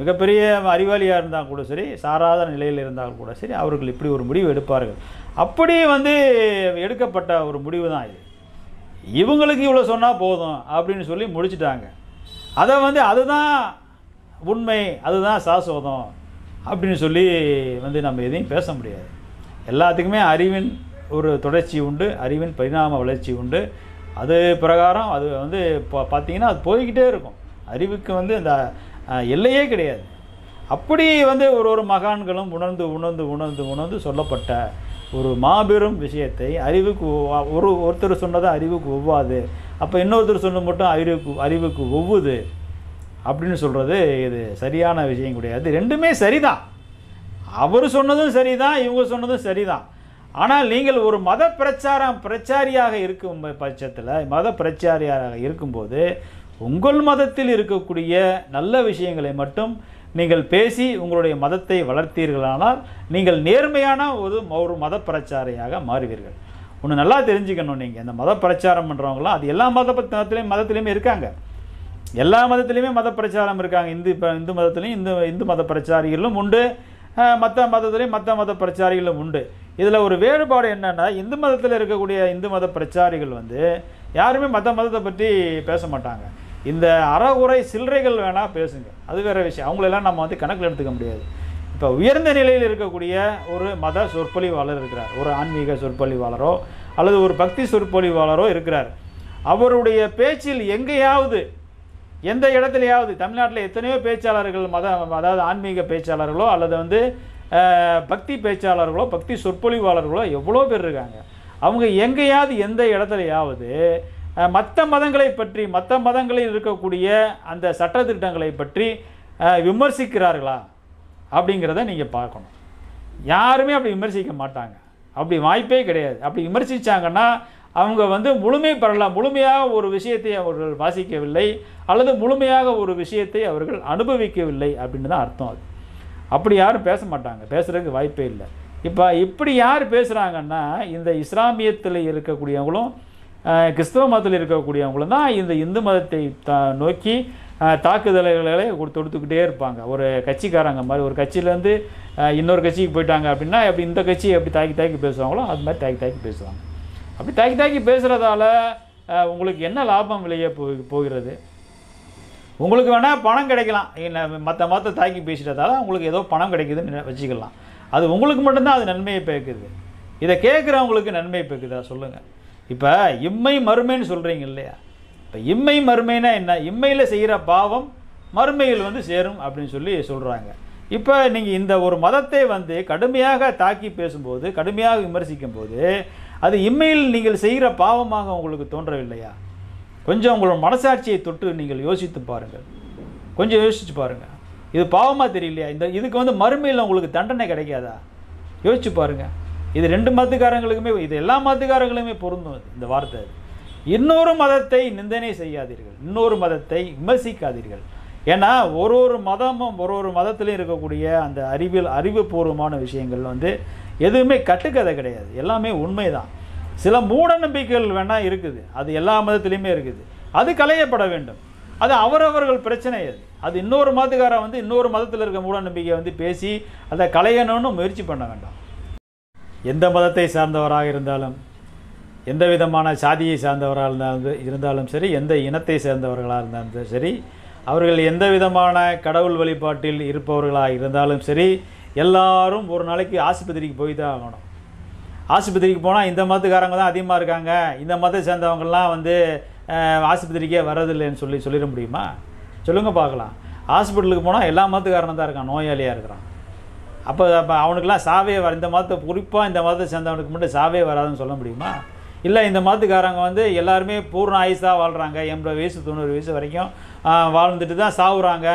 மிகப்பெரிய அறிவாளியாக இருந்தால் கூட சரி, சாராத நிலையில் இருந்தால் கூட சரி, அவர்கள் இப்படி ஒரு முடிவு எடுப்பார்கள். அப்படி வந்து எடுக்கப்பட்ட ஒரு முடிவு தான் இது. இவங்களுக்கு இவ்வளோ சொன்னால் போதும் அப்படின்னு சொல்லி முடிச்சுட்டாங்க. அதை வந்து அதுதான் உண்மை, அதுதான் சாஸ்வதம் அப்படின்னு சொல்லி வந்து நம்ம எதையும் பேச முடியாது. எல்லாத்துக்குமே அறிவின் ஒரு தொடர்ச்சி உண்டு, அறிவின் பரிணாம வளர்ச்சி உண்டு. அது பிரகாரம் அது வந்து பார்த்திங்கன்னா அது போய்கிட்டே இருக்கும். அறிவுக்கு வந்து அந்த எல்லையே கிடையாது. அப்படி வந்து ஒரு மகான்களும் உணர்ந்து உணர்ந்து உணர்ந்து உணர்ந்து சொல்லப்பட்ட ஒரு மாபெரும் விஷயத்தை அறிவுக்கு ஒருத்தர் சொன்னதை அறிவுக்கு ஒவ்வாது, அப்போ இன்னொருத்தர் சொன்னது மட்டும் அறிவுக்கு ஒவ்வுது அப்படின்னு சொல்கிறது இது சரியான விஷயம் கிடையாது. ரெண்டுமே சரிதான், அவர் சொன்னதும் சரிதான், இவங்க சொன்னதும் சரிதான். ஆனால் நீங்கள் ஒரு மத பிரச்சாரியாக இருக்கும் பட்சத்தில், மத பிரச்சாரியாக இருக்கும்போது உங்கள் மதத்தில் இருக்கக்கூடிய நல்ல விஷயங்களை மட்டும் நீங்கள் பேசி உங்களுடைய மதத்தை வளர்த்தீர்களானால் நீங்கள் நேர்மையான ஒரு மத பிரச்சாரியாக மாறுவீர்கள். ஒன்று நல்லா தெரிஞ்சுக்கணும், நீங்கள் இந்த மத பிரச்சாரம் பண்ணுறவங்களாம் அது எல்லா மதத்திலையுமே இருக்காங்க. எல்லா மதத்திலையுமே மத பிரச்சாரம் இருக்காங்க. இந்து மதத்துலேயும் இந்து மத பிரச்சாரிகளும் உண்டு, மற்ற மதத்துலேயும் மற்ற மத பிரச்சாரிகளும் உண்டு. இதில் ஒரு வேறுபாடு என்னென்னா, இந்து மதத்தில் இருக்கக்கூடிய இந்து மத பிரச்சாரிகள் வந்து யாருமே மற்ற மதத்தை பற்றி பேச மாட்டாங்க. இந்த அறகுறை சில்லறைகள் வேணால் பேசுங்க, அது வேறு விஷயம். அவங்களெல்லாம் நம்ம வந்து கணக்கில் எடுத்துக்க முடியாது. இப்போ உயர்ந்த நிலையில் இருக்கக்கூடிய ஒரு மத சொற்பொழிவாளர் இருக்கிறார், ஒரு ஆன்மீக சொற்பொழிவாளரோ அல்லது ஒரு பக்தி சொற்பொழிவாளரோ இருக்கிறார். அவருடைய பேச்சில் எங்கேயாவது எந்த இடத்துலையாவது, தமிழ்நாட்டில் எத்தனையோ பேச்சாளர்கள் அதாவது ஆன்மீக பேச்சாளர்களோ அல்லது வந்து பக்தி பேச்சாளர்களோ பக்தி சொற்பொழிவாளர்களோ எவ்வளோ பேர் இருக்காங்க. அவங்க எங்கேயாவது எந்த இடத்துலையாவது மற்ற மதங்களை பற்றி, மற்ற மதங்களில் இருக்கக்கூடிய அந்த சட்டத்திட்டங்களை பற்றி விமர்சிக்கிறார்களா அப்படிங்கிறத நீங்கள் பார்க்கணும். யாருமே அப்படி விமர்சிக்க மாட்டாங்க, அப்படி வாய்ப்பே கிடையாது. அப்படி விமர்சித்தாங்கன்னா அவங்க வந்து முழுமையாக ஒரு விஷயத்தை அவர்கள் வாசிக்கவில்லை அல்லது முழுமையாக ஒரு விஷயத்தை அவர்கள் அனுபவிக்கவில்லை அப்படின்னு தான் அர்த்தம். அது அப்படி யாரும் பேச மாட்டாங்க, பேசுகிறதுக்கு வாய்ப்பே இல்லை. இப்படி யார் பேசுகிறாங்கன்னா, இந்த இஸ்லாமியத்தில் இருக்கக்கூடியவங்களும் கிறிஸ்தவ மதத்தில் இருக்கக்கூடியவங்களும் தான் இந்த இந்து மதத்தை நோக்கி தாக்குதல்களை தொடுத்துக்கிட்டே இருப்பாங்க. ஒரு கட்சிக்காரங்க மாதிரி, ஒரு கட்சியிலேருந்து இன்னொரு கட்சிக்கு போயிட்டாங்க அப்படின்னா எப்படி இந்த கட்சியை எப்படி தாக்கி பேசுவாங்களோ அது மாதிரி தாக்கி பேசுவாங்க. அப்படி தாக்கி பேசுகிறதால உங்களுக்கு என்ன லாபம் விளைய போகிறது? உங்களுக்கு வேணால் பணம் கிடைக்கலாம், மற்ற மதத்தை தாக்கி பேசுகிறதால உங்களுக்கு ஏதோ பணம் கிடைக்குதுன்னு வச்சுக்கலாம். அது உங்களுக்கு மட்டும்தான் அது நன்மையை பயக்குது. இதை கேட்குறவங்களுக்கு நன்மையை பயக்குதா சொல்லுங்கள்? இப்போ இம்மை மறுமைன்னு சொல்கிறீங்க இல்லையா? இப்போ இம்மை மறுமைனா என்ன? இம்மையில் செய்கிற பாவம் மறுமையில் வந்து சேரும் அப்படின்னு சொல்கிறாங்க. இப்போ நீங்கள் இந்த ஒரு மதத்தை வந்து கடுமையாக தாக்கி பேசும்போது, கடுமையாக விமர்சிக்கும் போது அது இம்மையில் நீங்கள் செய்கிற பாவமாக உங்களுக்கு தோன்றவில்லையா? கொஞ்சம் உங்களோட மனசாட்சியை தொட்டு நீங்கள் யோசித்து பாருங்கள், கொஞ்சம் யோசித்து பாருங்கள். இது பாவமாக தெரியலையா? இதுக்கு வந்து மறுமையில் உங்களுக்கு தண்டனை கிடைக்காதா? யோசிச்சு பாருங்கள். இது ரெண்டு மதத்துக்காரங்களுக்குமே, இது எல்லா மதத்துக்காரங்களுமே பொருந்தும் இந்த வார்த்தை. இன்னொரு மதத்தை நிந்தனை செய்யாதீர்கள், இன்னொரு மதத்தை விமர்சிக்காதீர்கள். ஏன்னா ஒரு மதமும் ஒரு மதத்திலையும் இருக்கக்கூடிய அந்த அறிவுபூர்வமான விஷயங்கள் வந்து எதுவுமே கட்டுக்கதை கிடையாது, எல்லாமே உண்மை தான். சில மூட நம்பிக்கைகள் வேணால் இருக்குது, அது எல்லா மதத்துலேயுமே இருக்குது, அது களையப்பட வேண்டும். அது அவரவர்கள் பிரச்சனை. அது இன்னொரு மதத்துக்காரன் வந்து இன்னொரு மதத்தில் இருக்க மூட நம்பிக்கையை வந்து பேசி அதை களையணும்னு முயற்சி பண்ண வேண்டாம். எந்த மதத்தை சார்ந்தவராக இருந்தாலும், எந்த விதமான சாதியை சார்ந்தவராக இருந்தாலும் சரி, எந்த இனத்தை சேர்ந்தவர்களாக இருந்தாலும் சரி, அவர்கள் எந்த விதமான கடவுள் வழிபாட்டில் இருப்பவர்களாக இருந்தாலும் சரி, எல்லாரும் ஒரு நாளைக்கு ஆஸ்பத்திரிக்கு போய் தான் ஆகணும். ஆஸ்பத்திரிக்கு போனால் இந்த மதத்துக்காரங்க தான் அதிகமாக இருக்காங்க, இந்த மதத்தை சேர்ந்தவங்கள்லாம் வந்து ஆஸ்பத்திரிக்கே வரதில்லைன்னு சொல்லிட முடியுமா? சொல்லுங்கள் பார்க்கலாம். ஹாஸ்பிட்டலுக்கு போனால் எல்லா மதத்துக்காரனும் தான் இருக்கான், நோயாளியாக இருக்கிறான். அப்போ அவனுக்கெல்லாம் சாவே இந்த மதத்தை குறிப்பாக இந்த மதத்தை சேர்ந்தவனுக்கு மட்டும் சாவே வராதுன்னு சொல்ல முடியுமா? இல்லை இந்த மதத்துக்காரங்க வந்து எல்லாருமே பூர்ண ஆயுசாக வாழ்கிறாங்க, 80 வயசு 90 வயசு வரைக்கும் வாழ்ந்துட்டு தான் சாவுறாங்க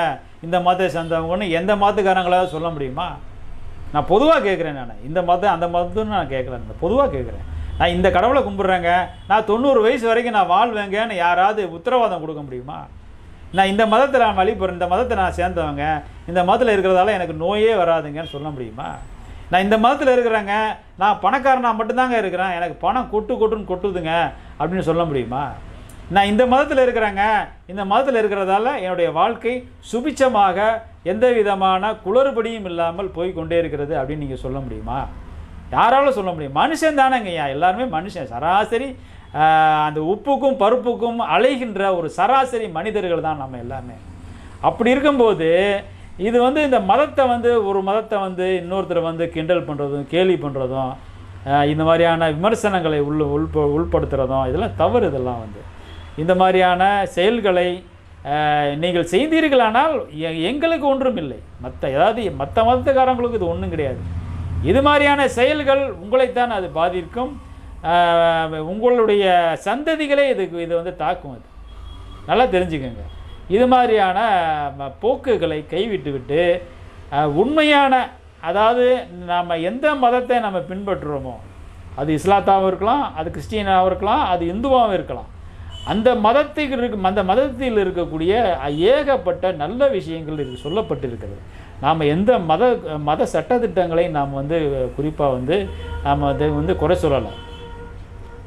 இந்த மதத்தை சேர்ந்தவங்கன்னு எந்த மதத்துக்காரங்களாவது சொல்ல முடியுமா? நான் பொதுவாக கேட்குறேன். நான் இந்த மதம் அந்த மதத்துன்னு நான் கேட்கல, பொதுவாக கேட்குறேன். நான் இந்த கடவுளை கும்பிட்றேங்க, நான் 90 வயசு வரைக்கும் நான் வாழ்வேங்கன்னு யாராவது உத்தரவாதம் கொடுக்க முடியுமா? நான் இந்த மதத்தை நான் வழிபடுறேன், இந்த மதத்தை நான் சேர்ந்தவங்க, இந்த மதத்தில் இருக்கிறதால எனக்கு நோயே வராதுங்கன்னு சொல்ல முடியுமா? நான் இந்த மதத்தில் இருக்கிறேங்க, நான் பணக்காரனாக மட்டும்தாங்க இருக்கிறேன், எனக்கு பணம் கொட்டுன்னு கொட்டுதுங்க அப்படின்னு சொல்ல முடியுமா? நான் இந்த மதத்தில் இருக்கிறேங்க, இந்த மதத்தில் இருக்கிறதால என்னுடைய வாழ்க்கை சுபிச்சமாக எந்த விதமான குளறுபடியும் இல்லாமல் போய் கொண்டே இருக்கிறது அப்படின்னு நீங்கள் சொல்ல முடியுமா? யாராலும் சொல்ல முடியும்? மனுஷன் தானேங்கய்யா, எல்லாருமே மனுஷன், சராசரி அந்த உப்புக்கும் பருப்புக்கும் அலைகின்ற ஒரு சராசரி மனிதர்கள் தான் நம்ம எல்லாமே. அப்படி இருக்கும்போது இது வந்து இந்த மதத்தை வந்து ஒரு மதத்தை வந்து இன்னொருத்தரை வந்து கிண்டல் பண்ணுறதும் கேலி பண்ணுறதும் இந்த மாதிரியான விமர்சனங்களை உள்படுத்துகிறதும் இதெல்லாம் தவறு. இதெல்லாம் வந்து இந்த மாதிரியான செயல்களை நீங்கள் செய்தீர்களானால் எங்களுக்கு ஒன்றும் இல்லை, மற்ற மதத்துக்காரங்களுக்கு இது ஒன்றும் கிடையாது. இது மாதிரியான செயல்கள் உங்களைத்தான் அது பாதிக்கும், உங்களுடைய சந்ததிகளே இது வந்து தாக்கும். அது நல்லா தெரிஞ்சுக்கோங்க. இது மாதிரியான போக்குகளை கைவிட்டு உண்மையான, அதாவது நாம் எந்த மதத்தை நம்ம பின்பற்றுறோமோ, அது இஸ்லாத்தாகவும் இருக்கலாம், அது கிறிஸ்டியனாகவும் இருக்கலாம், அது இந்துவாகவும் இருக்கலாம், அந்த மதத்தில் இருக்கக்கூடிய ஏகப்பட்ட நல்ல விஷயங்கள் சொல்லப்பட்டிருக்கிறது. நாம் எந்த மத சட்டத்திட்டங்களை நாம் வந்து குறிப்பாக வந்து நாம் அதை வந்து குறை சொல்லலாம்.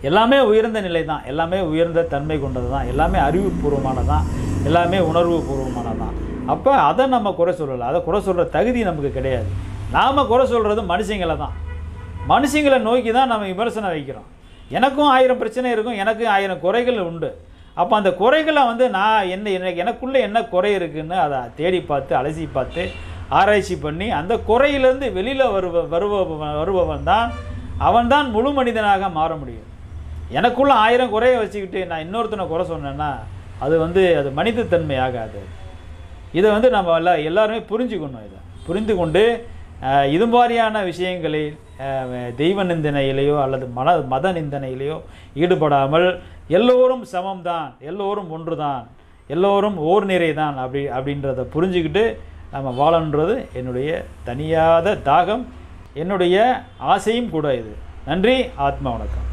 எல்லாமே உயர்ந்த நிலை தான், எல்லாமே உயர்ந்த தன்மை கொண்டது தான், எல்லாமே அறிவுபூர்வமானது தான், எல்லாமே உணர்வு பூர்வமானது தான். அப்போ அதை நம்ம குறை சொல்லலாம், அதை குறை சொல்கிற தகுதி நமக்கு கிடையாது. நாம் குறை சொல்கிறது மனுஷங்களை தான், மனுஷங்களை நோக்கி தான் நம்ம விமர்சனம் வைக்கிறோம். எனக்கும் 1000 பிரச்சனை இருக்கும், எனக்கும் 1000 குறைகள் உண்டு. அப்போ அந்த குறைகளை வந்து நான் எனக்குள்ளே என்ன குறை இருக்குதுன்னு அதை தேடி பார்த்து அலசி பார்த்து ஆராய்ச்சி பண்ணி அந்த குறையிலேருந்து வெளியில் வருபவன் தான் அவன்தான் முழு மனிதனாக மாற முடியும். எனக்குள்ள 1000 குறையை வச்சுக்கிட்டு நான் இன்னொருத்தனை குறை சொன்னேன்னா அது மனிதத்தன்மை ஆகாது. இதை வந்து நம்ம எல்லாருமே புரிஞ்சுக்கணும். இதை புரிந்து கொண்டு இது மாதிரியான விஷயங்களை தெய்வ நிந்தனையிலேயோ அல்லது மத நிந்தனையிலேயோ ஈடுபடாமல் எல்லோரும் சமம்தான், எல்லோரும் ஒன்று தான், எல்லோரும் ஓர் நிறை தான் அப்படின்றத புரிஞ்சுக்கிட்டு நம்ம வாழன்றது என்னுடைய தனியாத தாகம், என்னுடைய ஆசையும் கூட இது. நன்றி. ஆத்மா வணக்கம்.